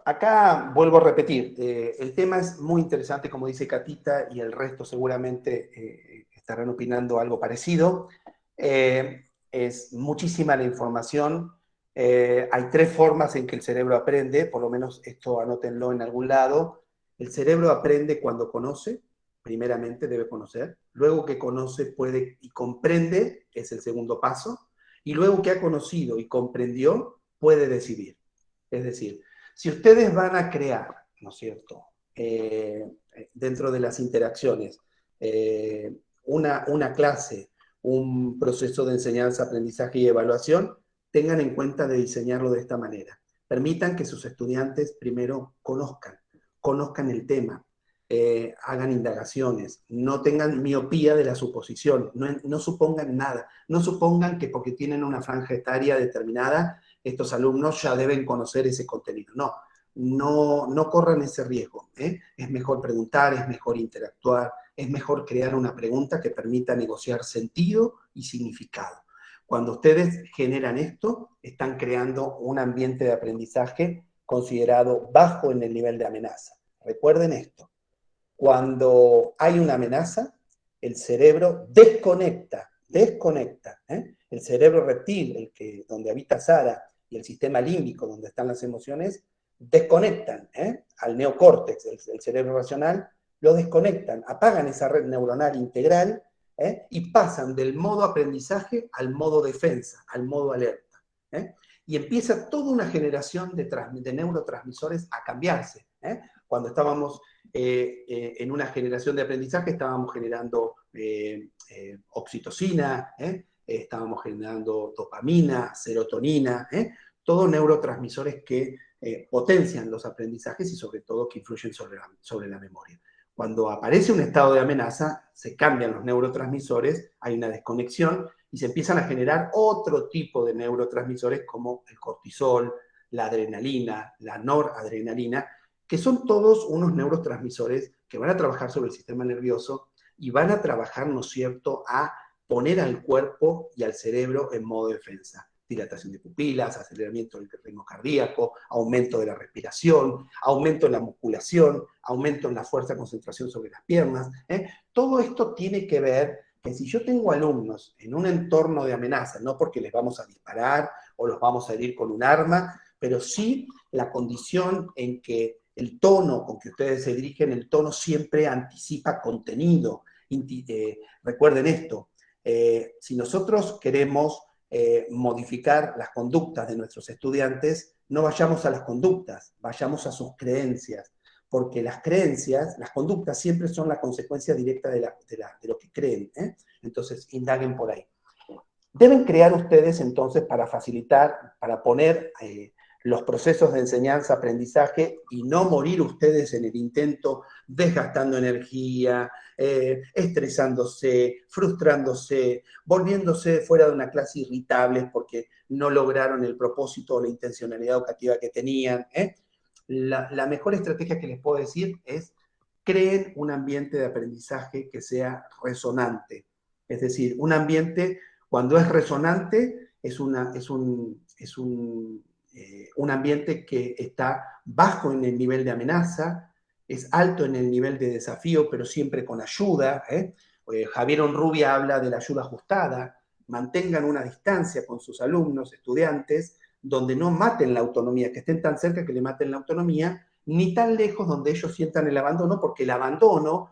acá vuelvo a repetir, el tema es muy interesante, como dice Catita, y el resto seguramente estarán opinando algo parecido. Es muchísima la información. Hay tres formas en que el cerebro aprende, por lo menos esto anótenlo en algún lado. El cerebro aprende cuando conoce, primeramente debe conocer, luego que conoce puede y comprende, es el segundo paso, y luego que ha conocido y comprendió, puede decidir. Es decir, si ustedes van a crear, ¿no es cierto?, dentro de las interacciones, una clase, un proceso de enseñanza, aprendizaje y evaluación, tengan en cuenta de diseñarlo de esta manera. Permitan que sus estudiantes primero conozcan el tema, hagan indagaciones, no tengan miopía de la suposición, no supongan nada, no supongan que porque tienen una franja etaria determinada, estos alumnos ya deben conocer ese contenido. No corran ese riesgo. Es mejor preguntar, es mejor interactuar, es mejor crear una pregunta que permita negociar sentido y significado. Cuando ustedes generan esto, están creando un ambiente de aprendizaje considerado bajo en el nivel de amenaza. Recuerden esto. Cuando hay una amenaza, el cerebro desconecta. El cerebro reptil, donde habita Sara, y el sistema límbico, donde están las emociones, desconectan al neocórtex, el cerebro racional, lo desconectan, apagan esa red neuronal integral y pasan del modo aprendizaje al modo defensa, al modo alerta. y empieza toda una generación de neurotransmisores a cambiarse. Cuando estábamos en una generación de aprendizaje, estábamos generando oxitocina, estábamos generando dopamina, serotonina, todos neurotransmisores que potencian los aprendizajes y sobre todo que influyen sobre la memoria. Cuando aparece un estado de amenaza, se cambian los neurotransmisores, hay una desconexión y se empiezan a generar otro tipo de neurotransmisores como el cortisol, la adrenalina, la noradrenalina, que son todos unos neurotransmisores que van a trabajar sobre el sistema nervioso y van a trabajar, ¿no es cierto?, a poner al cuerpo y al cerebro en modo defensa. Dilatación de pupilas, aceleramiento del ritmo cardíaco, aumento de la respiración, aumento en la musculación, aumento en la fuerza, concentración sobre las piernas. Todo esto tiene que ver que si yo tengo alumnos en un entorno de amenaza, no porque les vamos a disparar o los vamos a herir con un arma, pero sí la condición en que el tono con que ustedes se dirigen, el tono siempre anticipa contenido. Recuerden esto, si nosotros queremos modificar las conductas de nuestros estudiantes, no vayamos a las conductas, vayamos a sus creencias, porque las creencias, las conductas siempre son la consecuencia directa de lo que creen. Entonces, indaguen por ahí. Deben crear ustedes entonces para facilitar, para poner los procesos de enseñanza-aprendizaje y no morir ustedes en el intento desgastando energía, estresándose, frustrándose, volviéndose fuera de una clase irritables porque no lograron el propósito o la intencionalidad educativa que tenían. La mejor estrategia que les puedo decir es creen un ambiente de aprendizaje que sea resonante. Es decir, un ambiente, cuando es resonante, es un ambiente que está bajo en el nivel de amenaza, es alto en el nivel de desafío, pero siempre con ayuda. Javier Onrubia habla de la ayuda ajustada. Mantengan una distancia con sus alumnos, estudiantes, donde no maten la autonomía, que estén tan cerca que le maten la autonomía, ni tan lejos donde ellos sientan el abandono, porque el abandono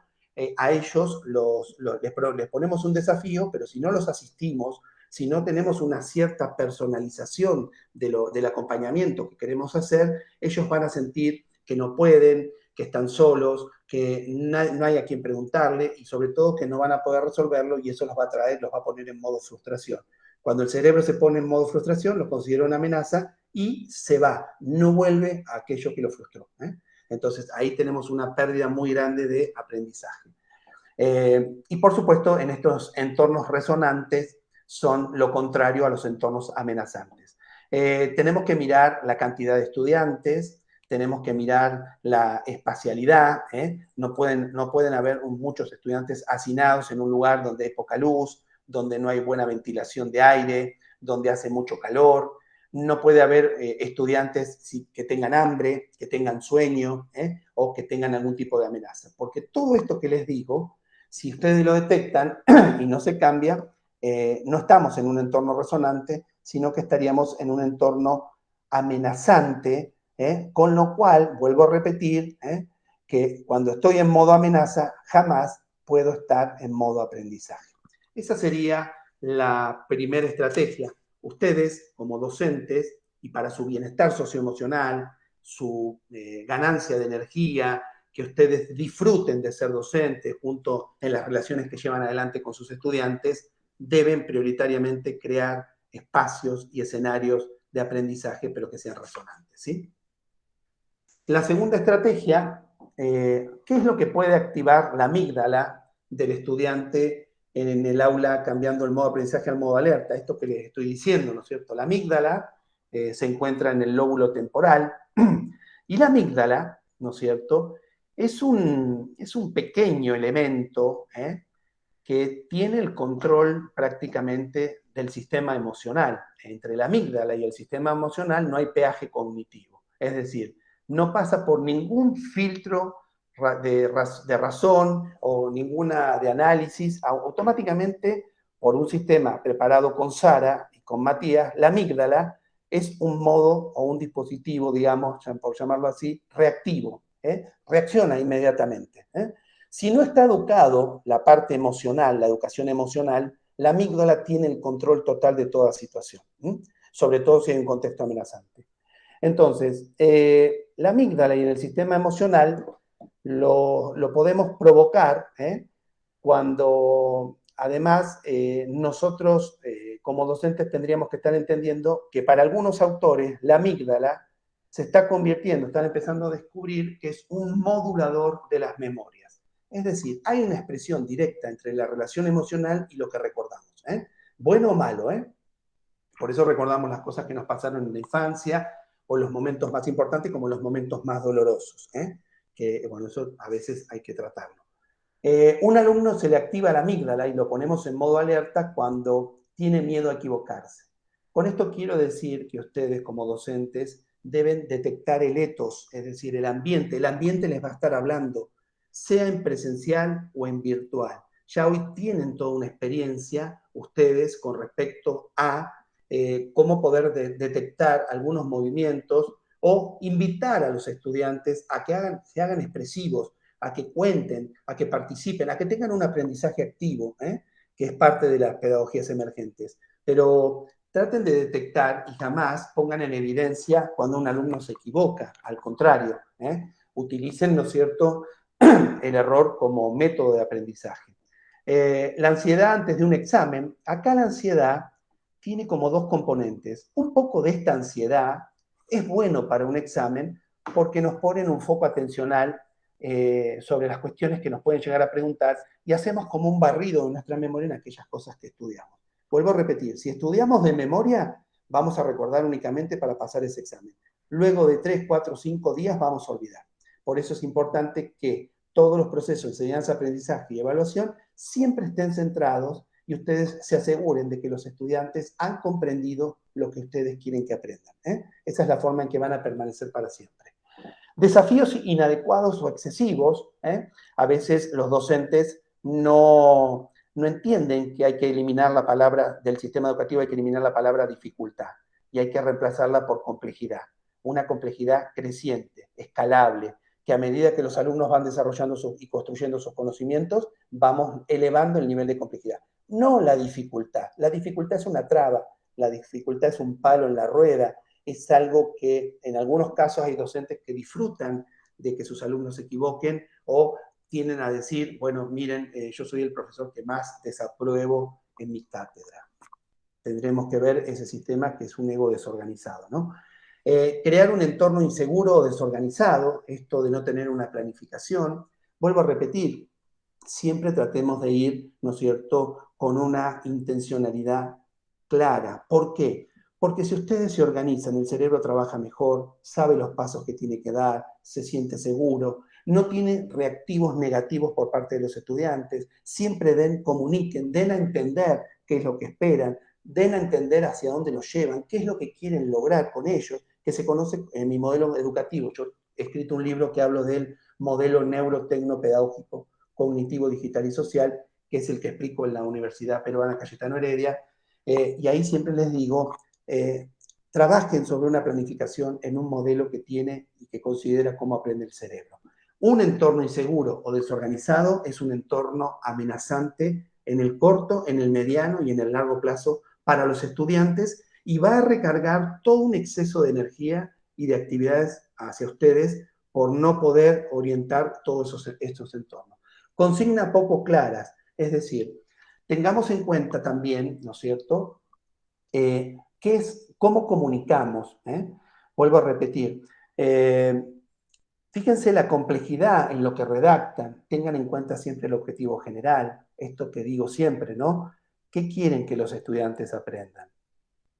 a ellos les ponemos un desafío, pero si no los asistimos, si no tenemos una cierta personalización del acompañamiento que queremos hacer, ellos van a sentir que no pueden, que están solos, que no hay a quien preguntarle y sobre todo que no van a poder resolverlo y eso los va a poner en modo frustración. Cuando el cerebro se pone en modo frustración, lo considera una amenaza y se va, no vuelve a aquello que lo frustró. Entonces ahí tenemos una pérdida muy grande de aprendizaje. Y por supuesto, en estos entornos resonantes son lo contrario a los entornos amenazantes. Tenemos que mirar la cantidad de estudiantes, tenemos que mirar la espacialidad, no pueden haber muchos estudiantes hacinados en un lugar donde hay poca luz, donde no hay buena ventilación de aire, donde hace mucho calor, no puede haber estudiantes que tengan hambre, que tengan sueño, o que tengan algún tipo de amenaza, porque todo esto que les digo, si ustedes lo detectan y no se cambia, no estamos en un entorno resonante, sino que estaríamos en un entorno amenazante, con lo cual, vuelvo a repetir, que cuando estoy en modo amenaza, jamás puedo estar en modo aprendizaje. Esa sería la primera estrategia. Ustedes, como docentes, y para su bienestar socioemocional, su ganancia de energía, que ustedes disfruten de ser docentes junto en las relaciones que llevan adelante con sus estudiantes, deben prioritariamente crear espacios y escenarios de aprendizaje, pero que sean resonantes, ¿sí? La segunda estrategia, ¿qué es lo que puede activar la amígdala del estudiante en el aula cambiando el modo aprendizaje al modo alerta? Esto que les estoy diciendo, ¿no es cierto? La amígdala se encuentra en el lóbulo temporal y la amígdala, ¿no es cierto?, es un pequeño elemento que tiene el control prácticamente del sistema emocional. Entre la amígdala y el sistema emocional no hay peaje cognitivo. Es decir, no pasa por ningún filtro de razón o ninguna de análisis. Automáticamente, por un sistema preparado con Sara y con Matías, la amígdala es un modo o un dispositivo, digamos, por llamarlo así, reactivo. Reacciona inmediatamente. Si no está educado la parte emocional, la educación emocional, la amígdala tiene el control total de toda situación. sobre todo si hay un contexto amenazante. Entonces, la amígdala y en el sistema emocional lo podemos provocar cuando además nosotros como docentes tendríamos que estar entendiendo que para algunos autores la amígdala se está convirtiendo, están empezando a descubrir que es un modulador de las memorias. Es decir, hay una expresión directa entre la relación emocional y lo que recordamos. Bueno o malo, por eso recordamos las cosas que nos pasaron en la infancia o los momentos más importantes como los momentos más dolorosos, que bueno, eso a veces hay que tratarlo. Un alumno se le activa la amígdala y lo ponemos en modo alerta cuando tiene miedo a equivocarse. Con esto quiero decir que ustedes como docentes deben detectar el etos, es decir, el ambiente. El ambiente les va a estar hablando, sea en presencial o en virtual. Ya hoy tienen toda una experiencia ustedes con respecto a cómo poder detectar algunos movimientos o invitar a los estudiantes a que se hagan expresivos, a que cuenten, a que participen, a que tengan un aprendizaje activo, que es parte de las pedagogías emergentes. Pero traten de detectar y jamás pongan en evidencia cuando un alumno se equivoca. Al contrario, utilicen, ¿no es cierto?, el error como método de aprendizaje. La ansiedad antes de un examen. Acá la ansiedad tiene como dos componentes. Un poco de esta ansiedad es bueno para un examen porque nos ponen un foco atencional sobre las cuestiones que nos pueden llegar a preguntar y hacemos como un barrido de nuestra memoria en aquellas cosas que estudiamos. Vuelvo a repetir, si estudiamos de memoria, vamos a recordar únicamente para pasar ese examen. Luego de 3, 4, 5 días vamos a olvidar. Por eso es importante que todos los procesos de enseñanza, aprendizaje y evaluación siempre estén centrados y ustedes se aseguren de que los estudiantes han comprendido lo que ustedes quieren que aprendan. Esa es la forma en que van a permanecer para siempre. Desafíos inadecuados o excesivos. A veces los docentes no entienden que hay que eliminar la palabra del sistema educativo, hay que eliminar la palabra dificultad y hay que reemplazarla por complejidad. Una complejidad creciente, escalable, que a medida que los alumnos van desarrollando y construyendo sus conocimientos, vamos elevando el nivel de complejidad. No la dificultad. La dificultad es una traba, la dificultad es un palo en la rueda, es algo que en algunos casos hay docentes que disfrutan de que sus alumnos se equivoquen o tienden a decir, bueno, miren, yo soy el profesor que más desapruebo en mi cátedra. Tendremos que ver ese sistema que es un ego desorganizado, ¿no? Crear un entorno inseguro o desorganizado, esto de no tener una planificación. Vuelvo a repetir, siempre tratemos de ir, ¿no es cierto?, con una intencionalidad clara. ¿Por qué? Porque si ustedes se organizan, el cerebro trabaja mejor, sabe los pasos que tiene que dar, se siente seguro, no tiene reactivos negativos por parte de los estudiantes, siempre comuniquen, den a entender qué es lo que esperan, den a entender hacia dónde los llevan, qué es lo que quieren lograr con ellos, que se conoce en mi modelo educativo. Yo he escrito un libro que hablo del modelo neurotecnopedagógico cognitivo, digital y social, que es el que explico en la Universidad Peruana Cayetano Heredia, y ahí siempre les digo, trabajen sobre una planificación en un modelo que tiene y que considera cómo aprende el cerebro. Un entorno inseguro o desorganizado es un entorno amenazante en el corto, en el mediano y en el largo plazo para los estudiantes y va a recargar todo un exceso de energía y de actividades hacia ustedes por no poder orientar todos estos entornos. Consignas poco claras, es decir, tengamos en cuenta también, ¿no es cierto?, cómo comunicamos. Vuelvo a repetir, fíjense la complejidad en lo que redactan, tengan en cuenta siempre el objetivo general, esto que digo siempre, ¿no? ¿Qué quieren que los estudiantes aprendan?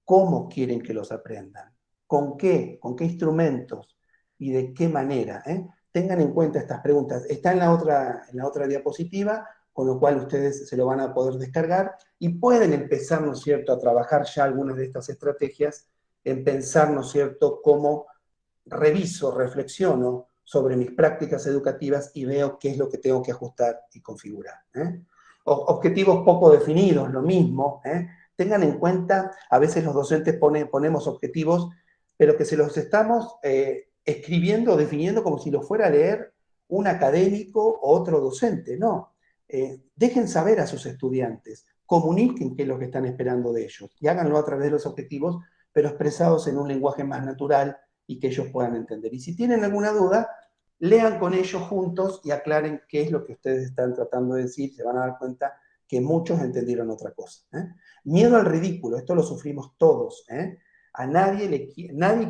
¿Cómo quieren que los aprendan? ¿Con qué? ¿Con qué instrumentos? ¿Y de qué manera? Tengan en cuenta estas preguntas. Está en la otra diapositiva, con lo cual ustedes se lo van a poder descargar y pueden empezar, ¿no es cierto?, a trabajar ya algunas de estas estrategias en pensar, ¿no es cierto?, cómo reviso, reflexiono sobre mis prácticas educativas y veo qué es lo que tengo que ajustar y configurar. Objetivos poco definidos, lo mismo. Tengan en cuenta, a veces los docentes ponemos objetivos, pero que se los estamos escribiendo o definiendo como si lo fuera a leer un académico o otro docente. No, dejen saber a sus estudiantes, comuniquen qué es lo que están esperando de ellos y háganlo a través de los objetivos pero expresados en un lenguaje más natural y que ellos puedan entender. Y si tienen alguna duda, lean con ellos juntos y aclaren qué es lo que ustedes están tratando de decir. Se van a dar cuenta que muchos entendieron otra cosa. Miedo al ridículo, esto lo sufrimos todos. A nadie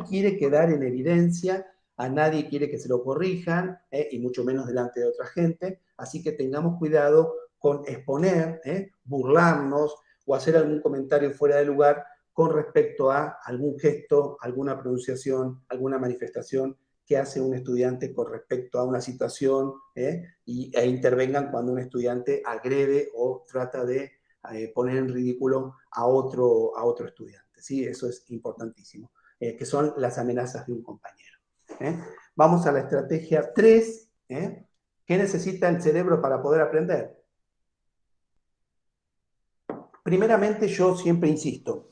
quiere quedar en evidencia, a nadie quiere que se lo corrijan, y mucho menos delante de otra gente. Así que tengamos cuidado con exponer, burlarnos o hacer algún comentario fuera de lugar con respecto a algún gesto, alguna pronunciación, alguna manifestación que hace un estudiante con respecto a una situación, e intervengan cuando un estudiante agrede o trata de poner en ridículo a otro estudiante. ¿Sí? Eso es importantísimo, que son las amenazas de un compañero. Vamos a la estrategia 3. ¿Qué necesita el cerebro para poder aprender? Primeramente, yo siempre insisto,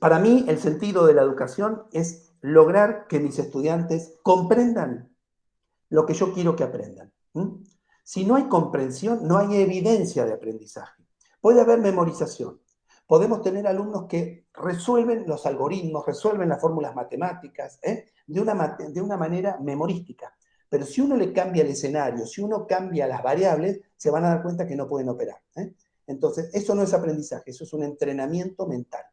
para mí el sentido de la educación es lograr que mis estudiantes comprendan lo que yo quiero que aprendan. Si no hay comprensión, no hay evidencia de aprendizaje. Puede haber memorización. Podemos tener alumnos que resuelven los algoritmos, resuelven las fórmulas matemáticas, de una manera memorística. Pero si uno le cambia el escenario, si uno cambia las variables, se van a dar cuenta que no pueden operar. Entonces, eso no es aprendizaje, eso es un entrenamiento mental.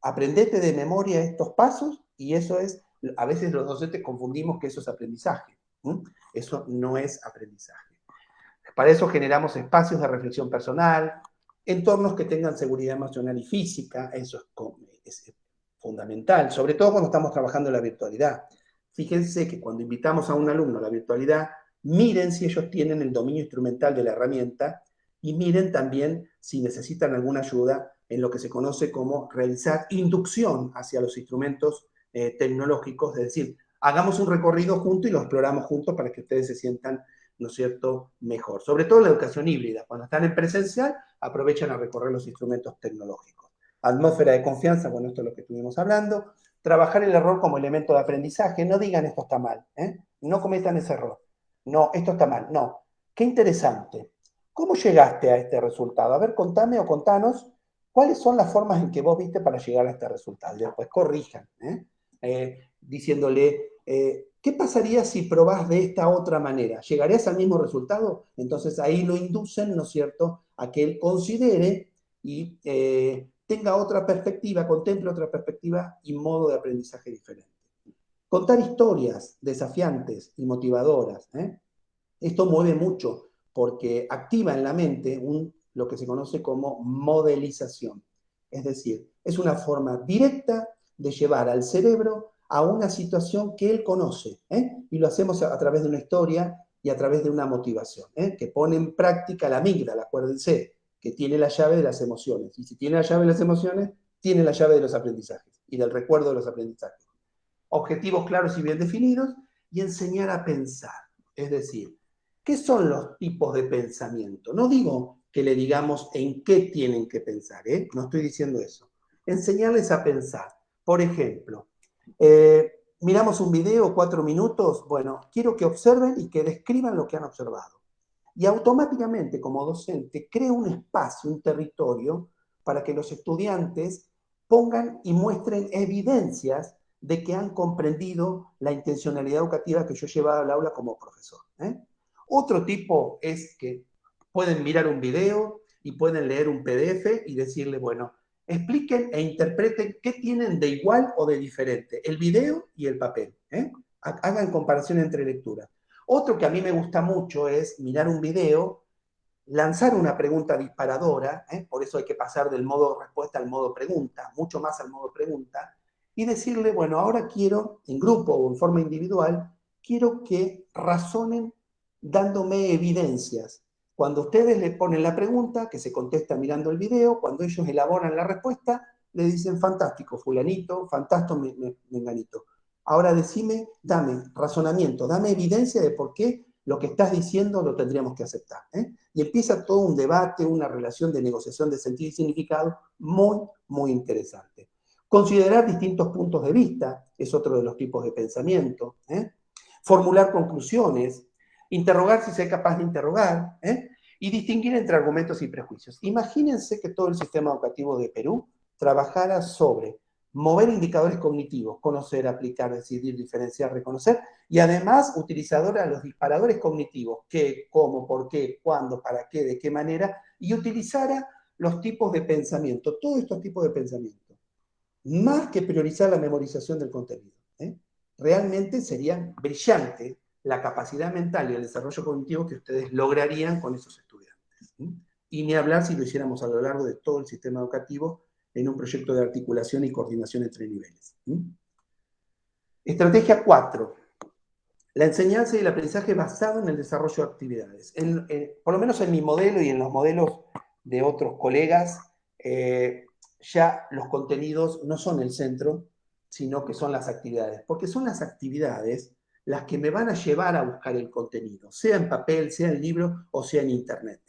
Aprendete de memoria estos pasos y eso es, a veces los docentes confundimos que eso es aprendizaje. Eso no es aprendizaje. Para eso generamos espacios de reflexión personal, entornos que tengan seguridad emocional y física, eso es fundamental, sobre todo cuando estamos trabajando en la virtualidad. Fíjense que cuando invitamos a un alumno a la virtualidad, miren si ellos tienen el dominio instrumental de la herramienta y miren también si necesitan alguna ayuda en lo que se conoce como realizar inducción hacia los instrumentos tecnológicos, es decir, hagamos un recorrido juntos y lo exploramos juntos para que ustedes se sientan, ¿no es cierto?, mejor. Sobre todo en la educación híbrida. Cuando están en presencial, aprovechan a recorrer los instrumentos tecnológicos. Atmósfera de confianza, bueno, esto es lo que estuvimos hablando. Trabajar el error como elemento de aprendizaje. No digan esto está mal, no cometan ese error. No, esto está mal, no. Qué interesante. ¿Cómo llegaste a este resultado? A ver, contame o contanos cuáles son las formas en que vos viste para llegar a este resultado. Y después corrijan, diciéndole, ¿qué pasaría si probás de esta otra manera? ¿Llegarías al mismo resultado? Entonces ahí lo inducen, ¿no es cierto?, a que él considere y tenga otra perspectiva, contemple otra perspectiva y modo de aprendizaje diferente. Contar historias desafiantes y motivadoras. Esto mueve mucho porque activa en la mente lo que se conoce como modelización. Es decir, es una forma directa de llevar al cerebro a una situación que él conoce, y lo hacemos a través de una historia y a través de una motivación, que pone en práctica la amígdala, acuérdense, que tiene la llave de las emociones. Y si tiene la llave de las emociones, tiene la llave de los aprendizajes y del recuerdo de los aprendizajes. Objetivos claros y bien definidos y enseñar a pensar. Es decir, ¿qué son los tipos de pensamiento? No digo que le digamos en qué tienen que pensar, no estoy diciendo eso. Enseñarles a pensar. Por ejemplo, miramos un video, 4 minutos, bueno, quiero que observen y que describan lo que han observado. Y automáticamente, como docente, creo un espacio, un territorio, para que los estudiantes pongan y muestren evidencias de que han comprendido la intencionalidad educativa que yo llevaba al aula como profesor. Otro tipo es que pueden mirar un video y pueden leer un PDF y decirle, bueno, expliquen e interpreten qué tienen de igual o de diferente, el video y el papel. Hagan comparación entre lecturas. Otro que a mí me gusta mucho es mirar un video, lanzar una pregunta disparadora, por eso hay que pasar del modo respuesta al modo pregunta, mucho más al modo pregunta, y decirle, bueno, ahora quiero, en grupo o en forma individual, quiero que razonen dándome evidencias. Cuando ustedes le ponen la pregunta, que se contesta mirando el video, cuando ellos elaboran la respuesta, le dicen, fantástico, fulanito, fantástico, menganito. Ahora decime, dame razonamiento, dame evidencia de por qué lo que estás diciendo lo tendríamos que aceptar. Y empieza todo un debate, una relación de negociación de sentido y significado muy, muy interesante. Considerar distintos puntos de vista es otro de los tipos de pensamiento. Formular conclusiones, interrogar si soy capaz de interrogar, y distinguir entre argumentos y prejuicios. Imagínense que todo el sistema educativo de Perú trabajara sobre mover indicadores cognitivos, conocer, aplicar, decidir, diferenciar, reconocer, y además utilizadora de los disparadores cognitivos, qué, cómo, por qué, cuándo, para qué, de qué manera, y utilizara los tipos de pensamiento, todos estos tipos de pensamiento, más que priorizar la memorización del contenido. Realmente sería brillante la capacidad mental y el desarrollo cognitivo que ustedes lograrían con esos estudiantes. Y ni hablar si lo hiciéramos a lo largo de todo el sistema educativo en un proyecto de articulación y coordinación entre niveles. Estrategia 4. La enseñanza y el aprendizaje basado en el desarrollo de actividades. Por lo menos en mi modelo y en los modelos de otros colegas, ya los contenidos no son el centro, sino que son las actividades. Porque son las actividades las que me van a llevar a buscar el contenido, sea en papel, sea en libro o sea en internet.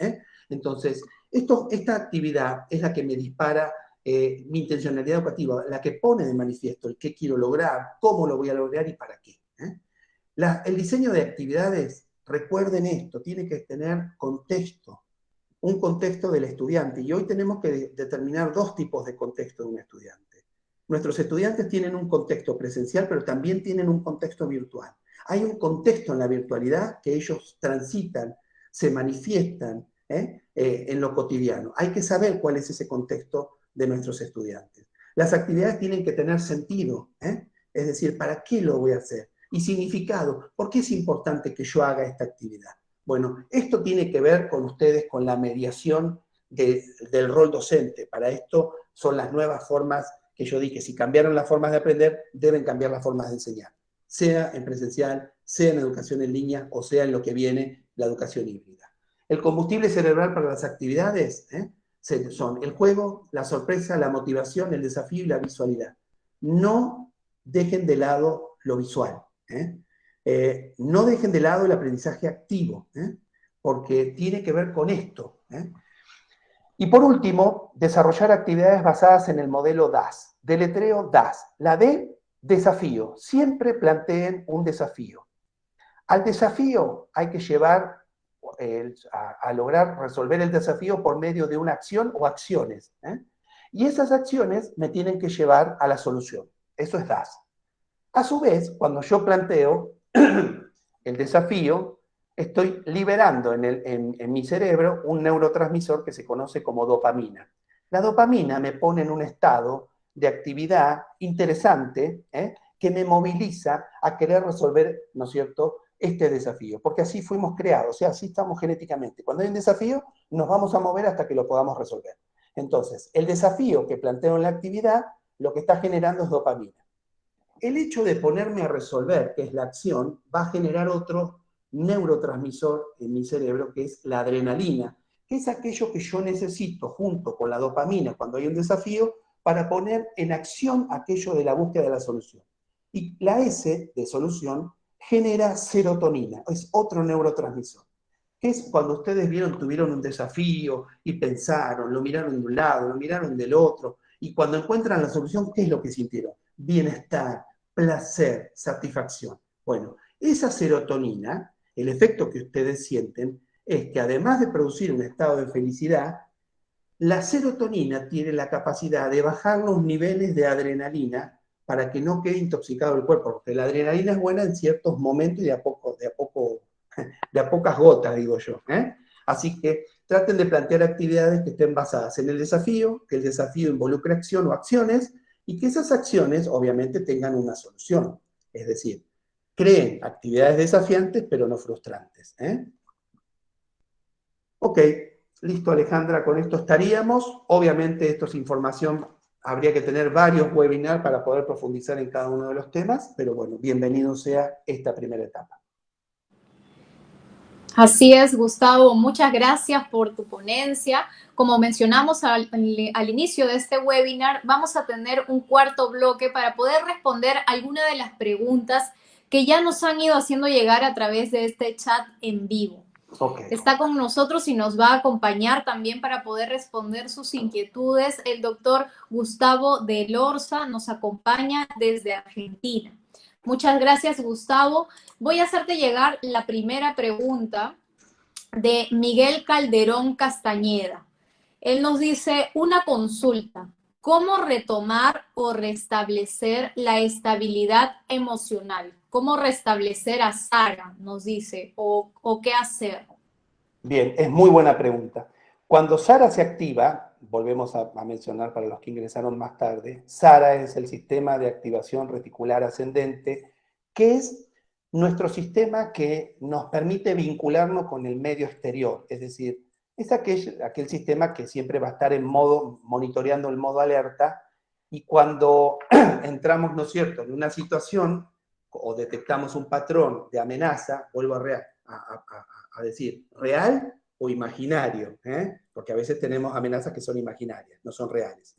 Entonces, esta actividad es la que me dispara mi intencionalidad educativa, la que pone de manifiesto el qué quiero lograr, cómo lo voy a lograr y para qué. El diseño de actividades, recuerden esto, tiene que tener contexto, un contexto del estudiante. Y hoy tenemos que determinar dos tipos de contexto de un estudiante. Nuestros estudiantes tienen un contexto presencial, pero también tienen un contexto virtual. Hay un contexto en la virtualidad que ellos transitan, se manifiestan en lo cotidiano. Hay que saber cuál es ese contexto de nuestros estudiantes. Las actividades tienen que tener sentido, es decir, ¿para qué lo voy a hacer? Y significado, ¿por qué es importante que yo haga esta actividad? Bueno, esto tiene que ver con ustedes, con la mediación del rol docente. Para esto son las nuevas formas que yo dije, si cambiaron las formas de aprender, deben cambiar las formas de enseñar, sea en presencial, sea en educación en línea, o sea en lo que viene, la educación híbrida. El combustible cerebral para las actividades son el juego, la sorpresa, la motivación, el desafío y la visualidad. No dejen de lado lo visual. No dejen de lado el aprendizaje activo, porque tiene que ver con esto. Y por último, desarrollar actividades basadas en el modelo DAS. Deletreo DAS. La D, desafío. Siempre planteen un desafío. Al desafío hay que llevar a lograr resolver el desafío por medio de una acción o acciones. Y esas acciones me tienen que llevar a la solución. Eso es DAS. A su vez, cuando yo planteo el desafío, estoy liberando en mi cerebro un neurotransmisor que se conoce como dopamina. La dopamina me pone en un estado de actividad interesante que me moviliza a querer resolver, ¿no es cierto?, este desafío, porque así fuimos creados, o sea, así estamos genéticamente. Cuando hay un desafío, nos vamos a mover hasta que lo podamos resolver. Entonces, el desafío que planteo en la actividad, lo que está generando es dopamina. El hecho de ponerme a resolver, que es la acción, va a generar otro neurotransmisor en mi cerebro, que es la adrenalina, que es aquello que yo necesito junto con la dopamina cuando hay un desafío para poner en acción aquello de la búsqueda de la solución. Y la S de solución genera serotonina, es otro neurotransmisor, que es cuando ustedes tuvieron un desafío y pensaron, lo miraron de un lado, lo miraron del otro, y cuando encuentran la solución, ¿qué es lo que sintieron? Bienestar, placer, satisfacción. Bueno, esa serotonina, el efecto que ustedes sienten es que además de producir un estado de felicidad, la serotonina tiene la capacidad de bajar los niveles de adrenalina para que no quede intoxicado el cuerpo, porque la adrenalina es buena en ciertos momentos y de a pocas gotas, digo yo. Así que traten de plantear actividades que estén basadas en el desafío, que el desafío involucre acción o acciones, y que esas acciones obviamente tengan una solución. Es decir, creen actividades desafiantes pero no frustrantes. Ok, listo Alejandra, con esto estaríamos. Obviamente esto es información, habría que tener varios webinars para poder profundizar en cada uno de los temas, pero bueno, bienvenido sea esta primera etapa. Así es, Gustavo, muchas gracias por tu ponencia. Como mencionamos al inicio de este webinar, vamos a tener un cuarto bloque para poder responder algunas de las preguntas que ya nos han ido haciendo llegar a través de este chat en vivo. Okay. Está con nosotros y nos va a acompañar también para poder responder sus inquietudes. El doctor Gustavo Delorza nos acompaña desde Argentina. Muchas gracias, Gustavo. Voy a hacerte llegar la primera pregunta de Miguel Calderón Castañeda. Él nos dice, una consulta. ¿cómo retomar o restablecer la estabilidad emocional? ¿Cómo restablecer a Sara, nos dice, o qué hacer? Bien, es muy buena pregunta. Cuando SARA se activa, volvemos a mencionar para los que ingresaron más tarde, SARA es el sistema de activación reticular ascendente, que es nuestro sistema que nos permite vincularnos con el medio exterior, es decir, es aquel sistema que siempre va a estar en modo, monitoreando el modo alerta, y cuando entramos, ¿no es cierto?, en una situación o detectamos un patrón de amenaza, vuelvo a decir, ¿real o imaginario? Porque a veces tenemos amenazas que son imaginarias, no son reales.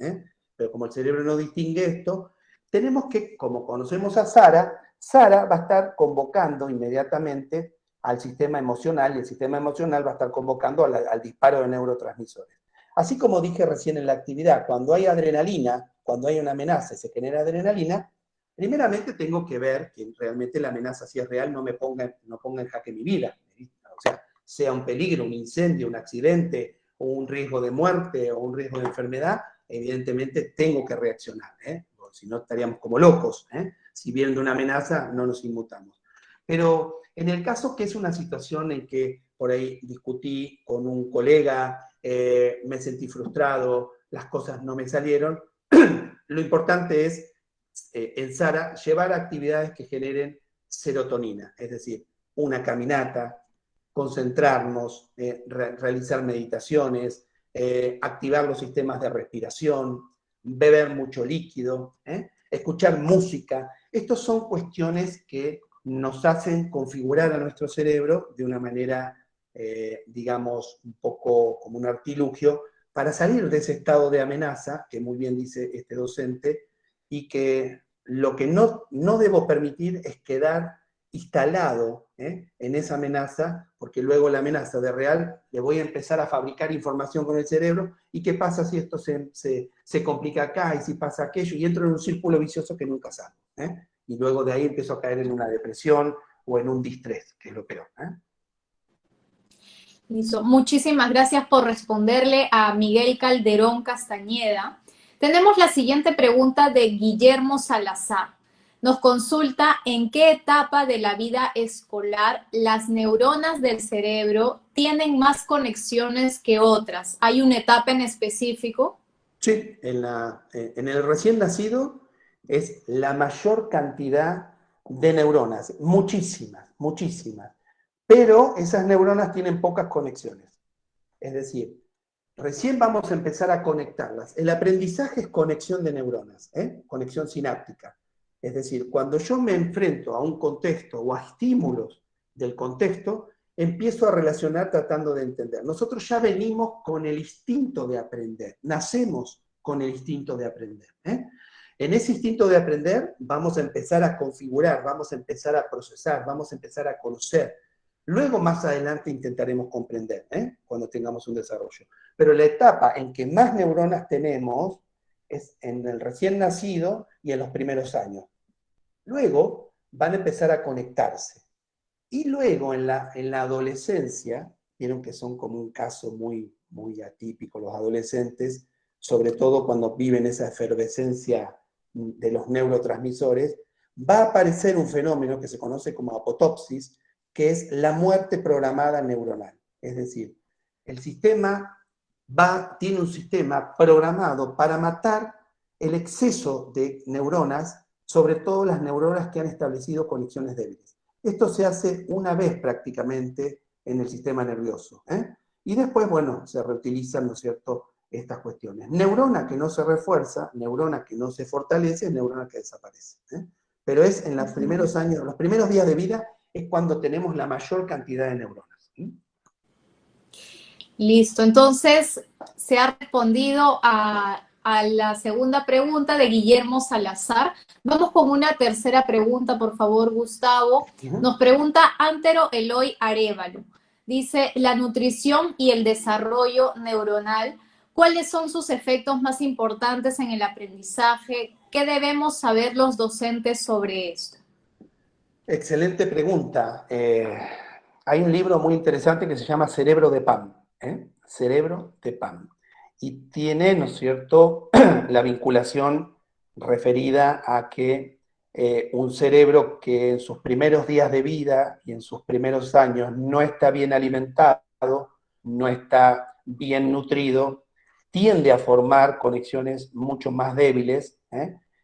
Pero como el cerebro no distingue esto, tenemos que, como conocemos a Sara, Sara va a estar convocando inmediatamente al sistema emocional, y el sistema emocional va a estar convocando al disparo de neurotransmisores. Así como dije recién en la actividad, cuando hay adrenalina, cuando hay una amenaza y se genera adrenalina, primeramente tengo que ver que realmente la amenaza, si es real, no ponga en jaque mi vida. O sea un peligro, un incendio, un accidente, o un riesgo de muerte, o un riesgo de enfermedad, evidentemente tengo que reaccionar, si no estaríamos como locos. Si viendo una amenaza, no nos inmutamos. Pero en el caso que es una situación en que por ahí discutí con un colega, me sentí frustrado, las cosas no me salieron, lo importante es, en Sara, llevar actividades que generen serotonina, es decir, una caminata, concentrarnos, realizar meditaciones, activar los sistemas de respiración, beber mucho líquido, escuchar música. Estas son cuestiones que nos hacen configurar a nuestro cerebro de una manera, digamos, un poco como un artilugio, para salir de ese estado de amenaza, que muy bien dice este docente, y que lo que no debo permitir es quedar instalado en esa amenaza, porque luego la amenaza de real le voy a empezar a fabricar información con el cerebro, y qué pasa si esto se complica acá, y si pasa aquello, y entro en un círculo vicioso que nunca salgo. Y luego de ahí empiezo a caer en una depresión o en un distrés, que es lo peor. Listo. Muchísimas gracias por responderle a Miguel Calderón Castañeda. Tenemos la siguiente pregunta de Guillermo Salazar. Nos consulta en qué etapa de la vida escolar las neuronas del cerebro tienen más conexiones que otras. ¿Hay una etapa en específico? Sí, en el recién nacido es la mayor cantidad de neuronas, muchísimas, muchísimas. Pero esas neuronas tienen pocas conexiones. Es decir, recién vamos a empezar a conectarlas. El aprendizaje es conexión de neuronas, conexión sináptica. Es decir, cuando yo me enfrento a un contexto o a estímulos del contexto, empiezo a relacionar tratando de entender. Nosotros ya venimos con el instinto de aprender, nacemos con el instinto de aprender. En ese instinto de aprender vamos a empezar a configurar, vamos a empezar a procesar, vamos a empezar a conocer. Luego, más adelante, intentaremos comprender, cuando tengamos un desarrollo. Pero la etapa en que más neuronas tenemos es en el recién nacido y en los primeros años. Luego van a empezar a conectarse. Y luego en la adolescencia, vieron que son como un caso muy, muy atípico los adolescentes, sobre todo cuando viven esa efervescencia de los neurotransmisores, va a aparecer un fenómeno que se conoce como apoptosis, que es la muerte programada neuronal. Es decir, el sistema tiene un sistema programado para matar el exceso de neuronas, sobre todo las neuronas que han establecido conexiones débiles. Esto se hace una vez prácticamente en el sistema nervioso. Y después, bueno, se reutilizan, ¿no es cierto?, estas cuestiones. Neurona que no se refuerza, neurona que no se fortalece, neurona que desaparece. Pero es en los primeros años, los primeros días de vida, es cuando tenemos la mayor cantidad de neuronas. Listo, entonces se ha respondido a la segunda pregunta de Guillermo Salazar. Vamos con una tercera pregunta, por favor, Gustavo. Nos pregunta Antero Eloy Arévalo. Dice, la nutrición y el desarrollo neuronal, ¿cuáles son sus efectos más importantes en el aprendizaje? ¿Qué debemos saber los docentes sobre esto? Excelente pregunta. Hay un libro muy interesante que se llama Cerebro de Pan. Cerebro de Pan. y tiene, ¿no es cierto?, la vinculación referida a que un cerebro que en sus primeros días de vida y en sus primeros años no está bien alimentado, no está bien nutrido, tiende a formar conexiones mucho más débiles,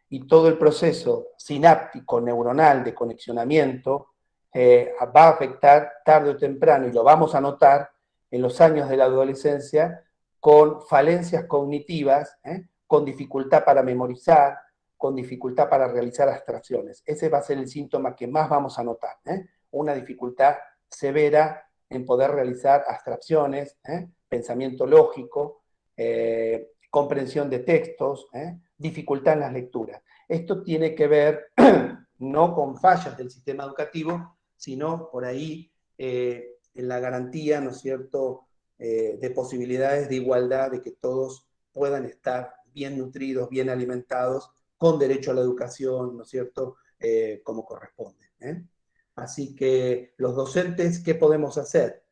y todo el proceso sináptico, neuronal, de conexionamiento, va a afectar tarde o temprano, y lo vamos a notar en los años de la adolescencia, con falencias cognitivas, con dificultad para memorizar, con dificultad para realizar abstracciones. Ese va a ser el síntoma que más vamos a notar, una dificultad severa en poder realizar abstracciones, pensamiento lógico, comprensión de textos, dificultad en las lecturas. Esto tiene que ver no con fallas del sistema educativo, sino por ahí en la garantía, ¿no es cierto?, de posibilidades de igualdad, de que todos puedan estar bien nutridos, bien alimentados, con derecho a la educación, ¿no es cierto?, como corresponde. Así que los docentes, ¿qué podemos hacer?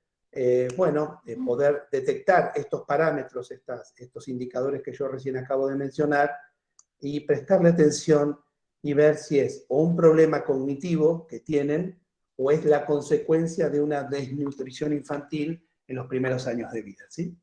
Bueno, poder detectar estos parámetros, estos indicadores que yo recién acabo de mencionar, y prestarle atención y ver si es o un problema cognitivo que tienen o es la consecuencia de una desnutrición infantil en los primeros años de vida, ¿sí?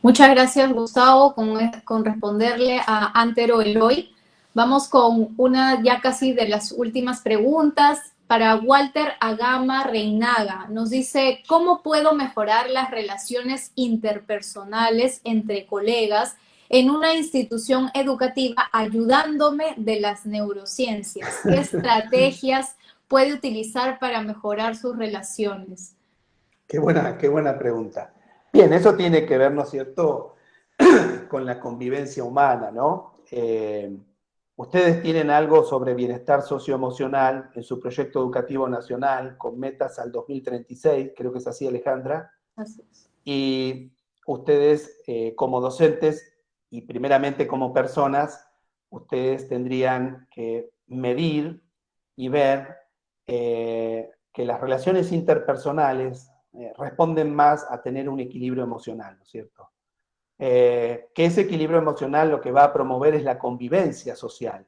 Muchas gracias, Gustavo, con responderle a Antero Eloy. Vamos con una ya casi de las últimas preguntas. Para Walter Agama Reinaga, nos dice, ¿cómo puedo mejorar las relaciones interpersonales entre colegas en una institución educativa ayudándome de las neurociencias? ¿Qué estrategias puede utilizar para mejorar sus relaciones? Qué buena pregunta. Bien, eso tiene que ver, ¿no es cierto?, con la convivencia humana, ¿no? Ustedes tienen algo sobre bienestar socioemocional en su proyecto educativo nacional con metas al 2036, creo que es así, Alejandra. Así es. Y ustedes, como docentes y primeramente como personas, ustedes tendrían que medir y ver que las relaciones interpersonales responden más a tener un equilibrio emocional, ¿no es cierto? Que ese equilibrio emocional lo que va a promover es la convivencia social.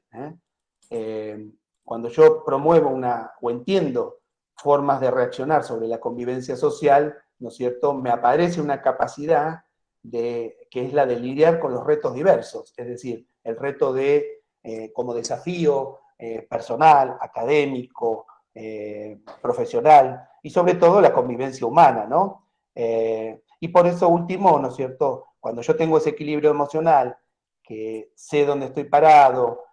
Cuando yo promuevo o entiendo formas de reaccionar sobre la convivencia social, ¿no es cierto?, me aparece una capacidad que es la de lidiar con los retos diversos, es decir, el reto de, como desafío personal, académico, profesional, y sobre todo la convivencia humana, ¿no? Y por eso último, ¿no es cierto?, cuando yo tengo ese equilibrio emocional, que sé dónde estoy parado,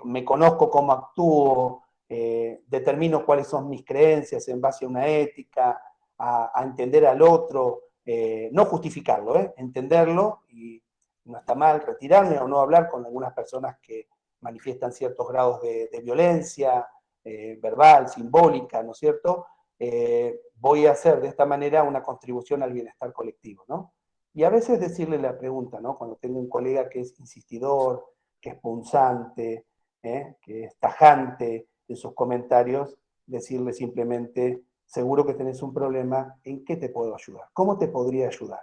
me conozco cómo actúo, determino cuáles son mis creencias en base a una ética, a entender al otro, no justificarlo, entenderlo, y no está mal retirarme o no hablar con algunas personas que manifiestan ciertos grados de violencia verbal, simbólica, ¿no es cierto? Voy a hacer de esta manera una contribución al bienestar colectivo, ¿no? Y a veces decirle la pregunta, ¿no? Cuando tengo un colega que es insistidor, que es punzante, que es tajante en sus comentarios, decirle simplemente, seguro que tenés un problema, ¿en qué te puedo ayudar? ¿Cómo te podría ayudar?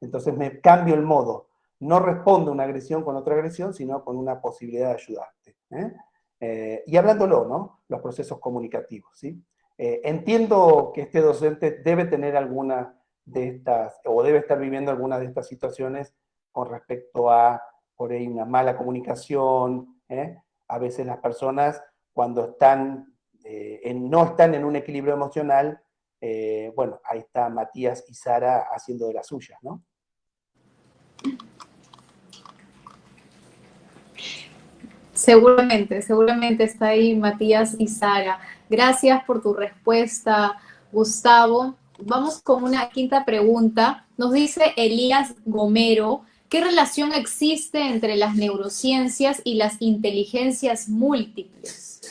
Entonces me cambio el modo. No respondo una agresión con otra agresión, sino con una posibilidad de ayudarte. Y hablándolo, ¿no? Los procesos comunicativos, ¿sí? Entiendo que este docente debe tener alguna de estas, o debe estar viviendo alguna de estas situaciones con respecto a, por ahí, una mala comunicación. A veces las personas, cuando no están en un equilibrio emocional, bueno, ahí está Matías y Sara haciendo de las suyas, ¿no? Seguramente está ahí Matías y Sara. Gracias por tu respuesta, Gustavo. Vamos con una quinta pregunta. Nos dice Elías Gomero, ¿qué relación existe entre las neurociencias y las inteligencias múltiples?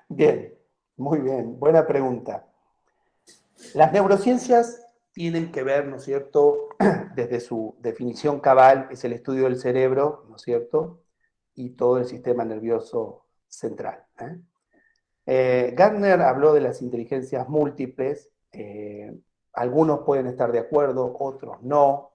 Bien, muy bien, buena pregunta. Las neurociencias tienen que ver, ¿no es cierto?, desde su definición cabal, es el estudio del cerebro, ¿no es cierto?, y todo el sistema nervioso central. Gardner habló de las inteligencias múltiples, Algunos pueden estar de acuerdo, otros no.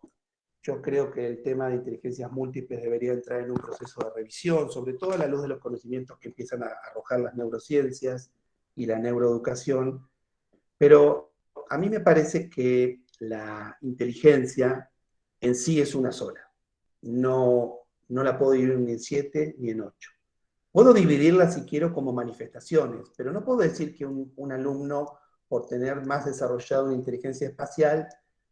Yo creo que el tema de inteligencias múltiples debería entrar en un proceso de revisión, sobre todo a la luz de los conocimientos que empiezan a arrojar las neurociencias y la neuroeducación. Pero a mí me parece que la inteligencia en sí es una sola. No la puedo dividir ni en 7 ni en 8. Puedo dividirla si quiero como manifestaciones, pero no puedo decir que un alumno, por tener más desarrollada una inteligencia espacial,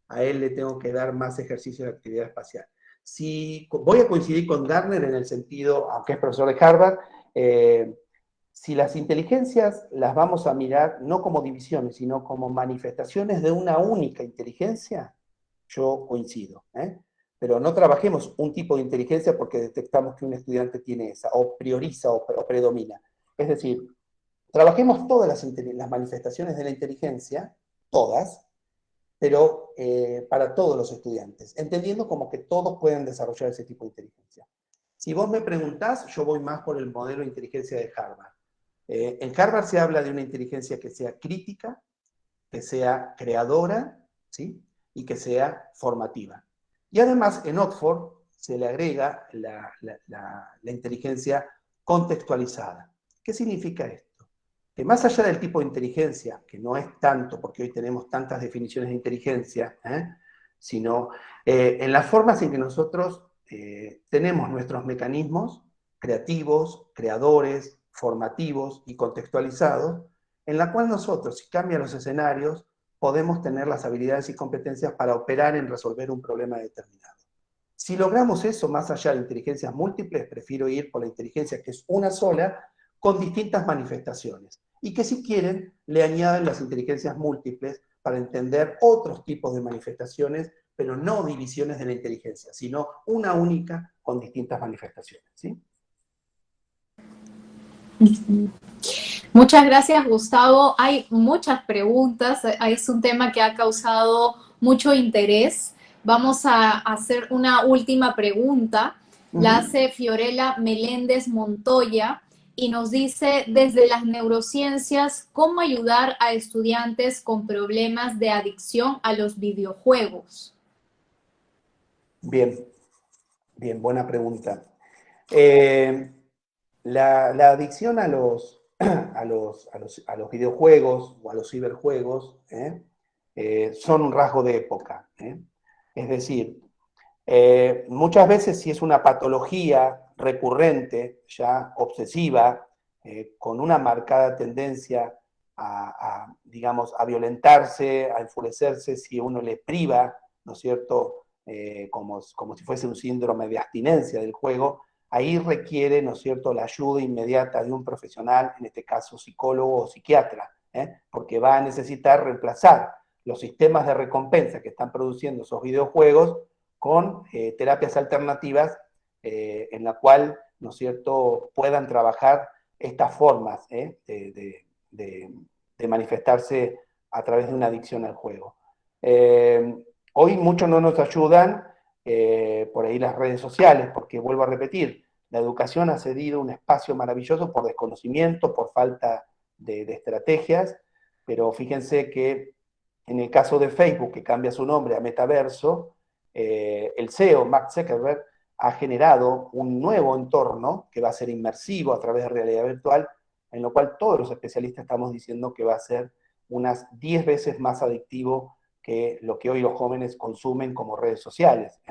a él le tengo que dar más ejercicios de actividad espacial. Si, voy a coincidir con Gardner en el sentido, aunque es profesor de Harvard, si las inteligencias las vamos a mirar no como divisiones, sino como manifestaciones de una única inteligencia, yo coincido. Pero no trabajemos un tipo de inteligencia porque detectamos que un estudiante tiene esa, o prioriza o predomina. Es decir, trabajemos todas las manifestaciones de la inteligencia, todas, pero para todos los estudiantes, entendiendo como que todos pueden desarrollar ese tipo de inteligencia. Si vos me preguntás, yo voy más por el modelo de inteligencia de Harvard. En Harvard se habla de una inteligencia que sea crítica, que sea creadora, ¿sí? Y que sea formativa. Y además en Oxford se le agrega la inteligencia contextualizada. ¿Qué significa esto? Que más allá del tipo de inteligencia, que no es tanto, porque hoy tenemos tantas definiciones de inteligencia, sino en las formas en que nosotros tenemos nuestros mecanismos creativos, creadores, formativos y contextualizados, en la cual nosotros, si cambian los escenarios, podemos tener las habilidades y competencias para operar en resolver un problema determinado. Si logramos eso, más allá de inteligencias múltiples, prefiero ir por la inteligencia que es una sola, con distintas manifestaciones. Y que si quieren, le añaden las inteligencias múltiples para entender otros tipos de manifestaciones, pero no divisiones de la inteligencia, sino una única con distintas manifestaciones. ¿Sí? Muchas gracias, Gustavo. Hay muchas preguntas, es un tema que ha causado mucho interés. Vamos a hacer una última pregunta. La hace Fiorella Meléndez Montoya y nos dice, desde las neurociencias, ¿cómo ayudar a estudiantes con problemas de adicción a los videojuegos? Bien, bien, buena pregunta. La adicción a los videojuegos o a los ciberjuegos son un rasgo de época. Es decir, muchas veces si es una patología recurrente, ya obsesiva, con una marcada tendencia digamos, a violentarse, a enfurecerse si uno le priva, ¿no es cierto?, como si fuese un síndrome de abstinencia del juego, ahí requiere, ¿no es cierto?, la ayuda inmediata de un profesional, en este caso psicólogo o psiquiatra, porque va a necesitar reemplazar los sistemas de recompensa que están produciendo esos videojuegos con terapias alternativas en la cual, ¿no es cierto?, puedan trabajar estas formas de manifestarse a través de una adicción al juego. Hoy muchos no nos ayudan por ahí las redes sociales, porque vuelvo a repetir, la educación ha cedido un espacio maravilloso por desconocimiento, por falta de estrategias, pero fíjense que en el caso de Facebook, que cambia su nombre a Metaverso, el CEO, Mark Zuckerberg, ha generado un nuevo entorno que va a ser inmersivo a través de realidad virtual, en lo cual todos los especialistas estamos diciendo que va a ser unas 10 veces más adictivo que lo que hoy los jóvenes consumen como redes sociales.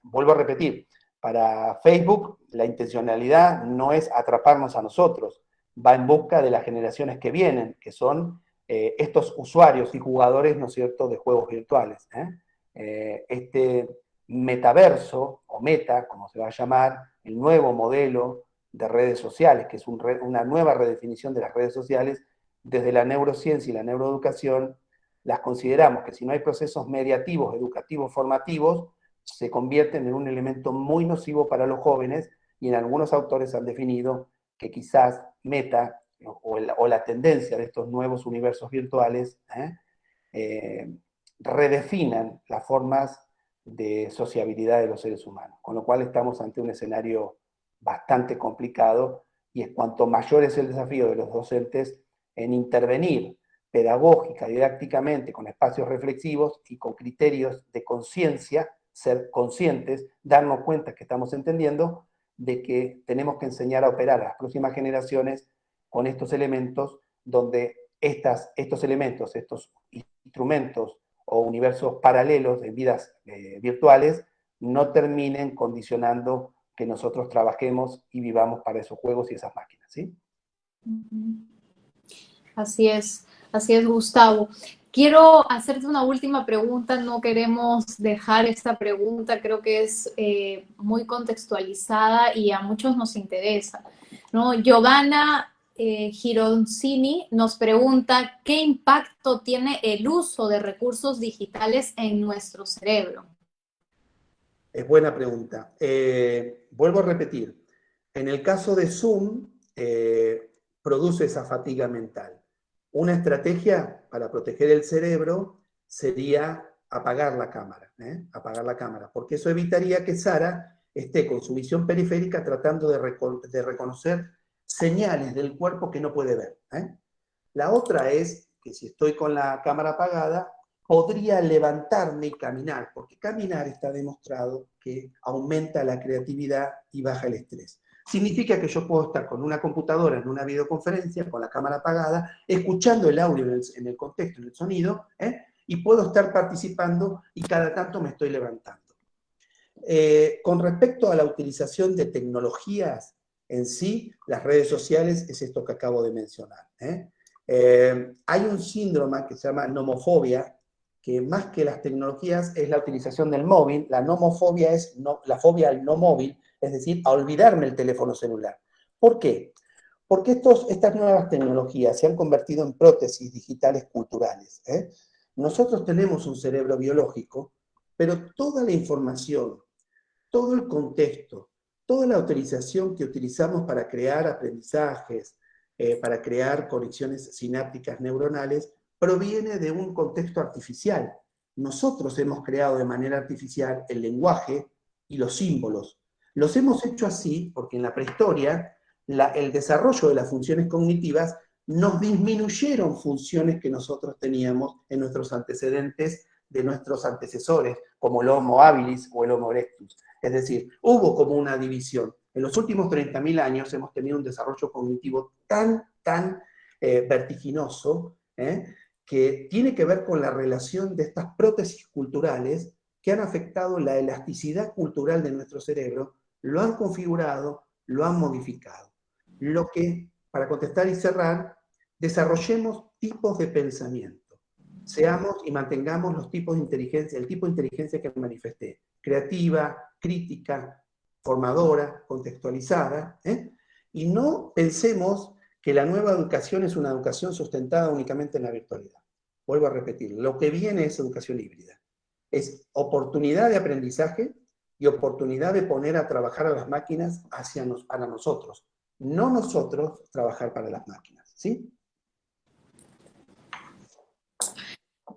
Vuelvo a repetir, para Facebook la intencionalidad no es atraparnos a nosotros, va en busca de las generaciones que vienen, que son estos usuarios y jugadores, ¿no es cierto?, de juegos virtuales. Este metaverso, o meta, como se va a llamar, el nuevo modelo de redes sociales, que es una nueva redefinición de las redes sociales, desde la neurociencia y la neuroeducación, las consideramos que si no hay procesos mediativos, educativos, formativos, se convierten en un elemento muy nocivo para los jóvenes, y en algunos autores han definido que quizás Meta o la tendencia de estos nuevos universos virtuales redefinan las formas de sociabilidad de los seres humanos, con lo cual estamos ante un escenario bastante complicado, y es cuanto mayor es el desafío de los docentes en intervenir pedagógica, didácticamente, con espacios reflexivos y con criterios de conciencia, ser conscientes, darnos cuenta que estamos entendiendo de que tenemos que enseñar a operar a las próximas generaciones con estos elementos, donde estos elementos, estos instrumentos o universos paralelos en vidas virtuales, no terminen condicionando que nosotros trabajemos y vivamos para esos juegos y esas máquinas, ¿sí? Así es, Gustavo. Quiero hacerte una última pregunta, no queremos dejar esta pregunta, creo que es muy contextualizada y a muchos nos interesa, ¿no? Giovanna Gironcini nos pregunta, ¿qué impacto tiene el uso de recursos digitales en nuestro cerebro? Es buena pregunta. Vuelvo a repetir, en el caso de Zoom, produce esa fatiga mental. Una estrategia para proteger el cerebro sería apagar la cámara, porque eso evitaría que Sara esté con su visión periférica tratando de reconocer señales del cuerpo que no puede ver. La otra es que si estoy con la cámara apagada, podría levantarme y caminar, porque caminar está demostrado que aumenta la creatividad y baja el estrés. Significa que yo puedo estar con una computadora en una videoconferencia, con la cámara apagada, escuchando el audio en el contexto, en el sonido, y puedo estar participando y cada tanto me estoy levantando. Con respecto a la utilización de tecnologías en sí, las redes sociales es esto que acabo de mencionar. Hay un síndrome que se llama nomofobia, que más que las tecnologías es la utilización del móvil. La nomofobia es la fobia al no móvil, es decir, a olvidarme el teléfono celular. ¿Por qué? Porque estas nuevas tecnologías se han convertido en prótesis digitales culturales. Nosotros tenemos un cerebro biológico, pero toda la información, todo el contexto, toda la autorización que utilizamos para crear aprendizajes, para crear conexiones sinápticas neuronales, proviene de un contexto artificial. Nosotros hemos creado de manera artificial el lenguaje y los símbolos. Los hemos hecho así porque en la prehistoria el desarrollo de las funciones cognitivas nos disminuyeron funciones que nosotros teníamos en nuestros antecedentes de nuestros antecesores, como el Homo habilis o el Homo erectus. Es decir, hubo como una división. En los últimos 30.000 años hemos tenido un desarrollo cognitivo tan vertiginoso, que tiene que ver con la relación de estas prótesis culturales que han afectado la elasticidad cultural de nuestro cerebro, lo han configurado, lo han modificado. Lo que, para contestar y cerrar, desarrollemos tipos de pensamiento. Seamos y mantengamos los tipos de inteligencia, el tipo de inteligencia que manifesté, creativa, crítica, formadora, contextualizada, y no pensemos que la nueva educación es una educación sustentada únicamente en la virtualidad. Vuelvo a repetir, lo que viene es educación híbrida. Es oportunidad de aprendizaje y oportunidad de poner a trabajar a las máquinas para nosotros, no nosotros trabajar para las máquinas, ¿sí?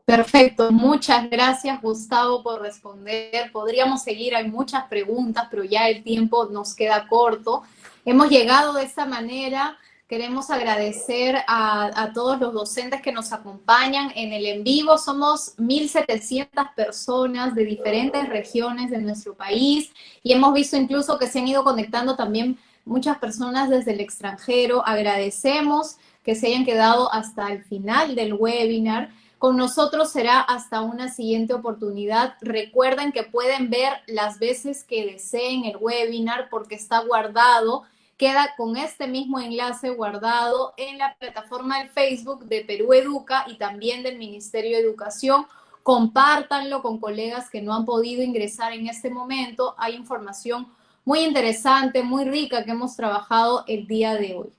Perfecto, muchas gracias Gustavo por responder. Podríamos seguir, hay muchas preguntas, pero ya el tiempo nos queda corto. Hemos llegado de esta manera. Queremos agradecer a todos los docentes que nos acompañan en el en vivo. Somos 1.700 personas de diferentes regiones de nuestro país y hemos visto incluso que se han ido conectando también muchas personas desde el extranjero. Agradecemos que se hayan quedado hasta el final del webinar. Con nosotros será hasta una siguiente oportunidad. Recuerden que pueden ver las veces que deseen el webinar porque está guardado. Queda con este mismo enlace guardado en la plataforma del Facebook de Perú Educa y también del Ministerio de Educación. Compártanlo con colegas que no han podido ingresar en este momento. Hay información muy interesante, muy rica que hemos trabajado el día de hoy.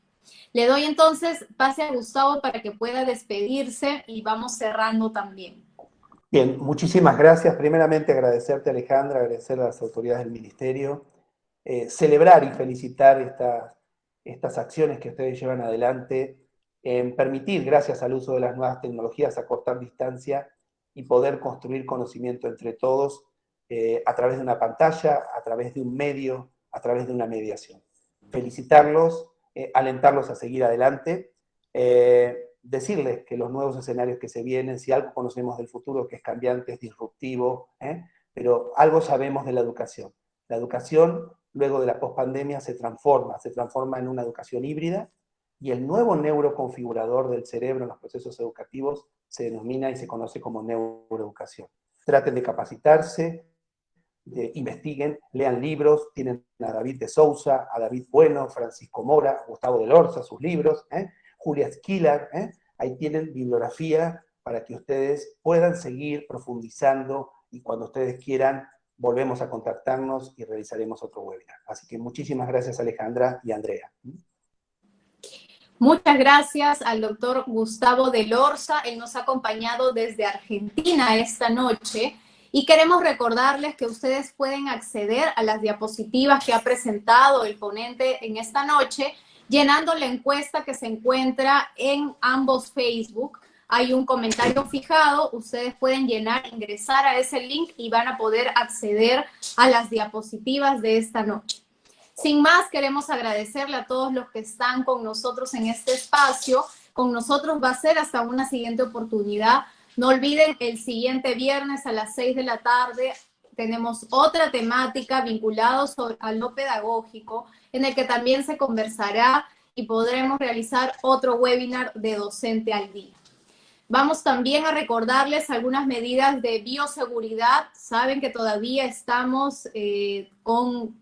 Le doy entonces pase a Gustavo para que pueda despedirse y vamos cerrando también. Bien, muchísimas gracias. Primeramente agradecerte, Alejandra, agradecer a las autoridades del Ministerio, celebrar y felicitar estas acciones que ustedes llevan adelante, en permitir, gracias al uso de las nuevas tecnologías, acortar distancia y poder construir conocimiento entre todos a través de una pantalla, a través de un medio, a través de una mediación. Felicitarlos, alentarlos a seguir adelante. decirles que los nuevos escenarios que se vienen, si algo conocemos del futuro que es cambiante, es disruptivo, pero algo sabemos de la educación. La educación, luego de la pospandemia, se transforma en una educación híbrida, y el nuevo neuroconfigurador del cerebro en los procesos educativos se denomina y se conoce como neuroeducación. Traten de capacitarse, investiguen, lean libros, tienen a David de Sousa, a David Bueno, Francisco Mora, Gustavo de Lorza, sus libros, Julia Esquilar, ahí tienen bibliografía para que ustedes puedan seguir profundizando, y cuando ustedes quieran volvemos a contactarnos y realizaremos otro webinar. Así que muchísimas gracias, Alejandra y Andrea. Muchas gracias al doctor Gustavo de Lorza. Él nos ha acompañado desde Argentina esta noche y queremos recordarles que ustedes pueden acceder a las diapositivas que ha presentado el ponente en esta noche llenando la encuesta que se encuentra en ambos Facebook. Hay un comentario fijado, ustedes pueden ingresar a ese link y van a poder acceder a las diapositivas de esta noche. Sin más, queremos agradecerle a todos los que están con nosotros en este espacio. Con nosotros va a ser hasta una siguiente oportunidad. No olviden, el siguiente viernes a las 6 de la tarde tenemos otra temática vinculada a lo pedagógico, en el que también se conversará y podremos realizar otro webinar de Docente al Día. Vamos también a recordarles algunas medidas de bioseguridad. Saben que todavía estamos con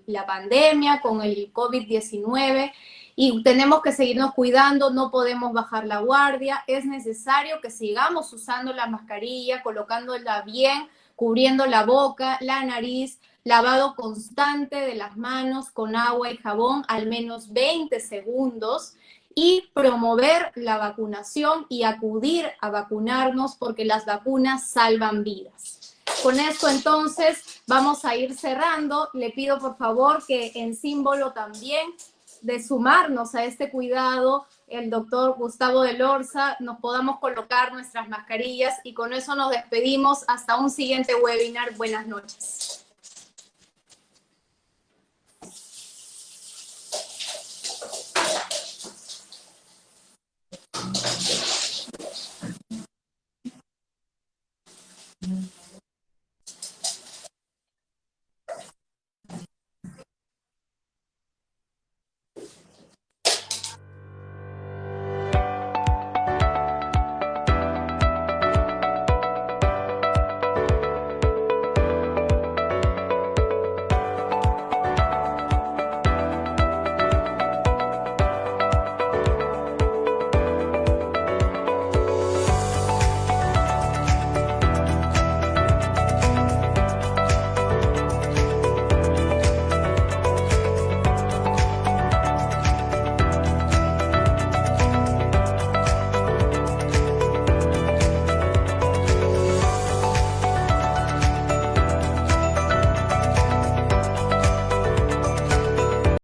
la pandemia, con el COVID-19, y tenemos que seguirnos cuidando, no podemos bajar la guardia. Es necesario que sigamos usando la mascarilla, colocándola bien, cubriendo la boca, la nariz, lavado constante de las manos con agua y jabón, al menos 20 segundos, y promover la vacunación y acudir a vacunarnos porque las vacunas salvan vidas. Con esto entonces vamos a ir cerrando. Le pido por favor que en símbolo también de sumarnos a este cuidado, el doctor Gustavo de Lorza, nos podamos colocar nuestras mascarillas, y con eso nos despedimos hasta un siguiente webinar. Buenas noches.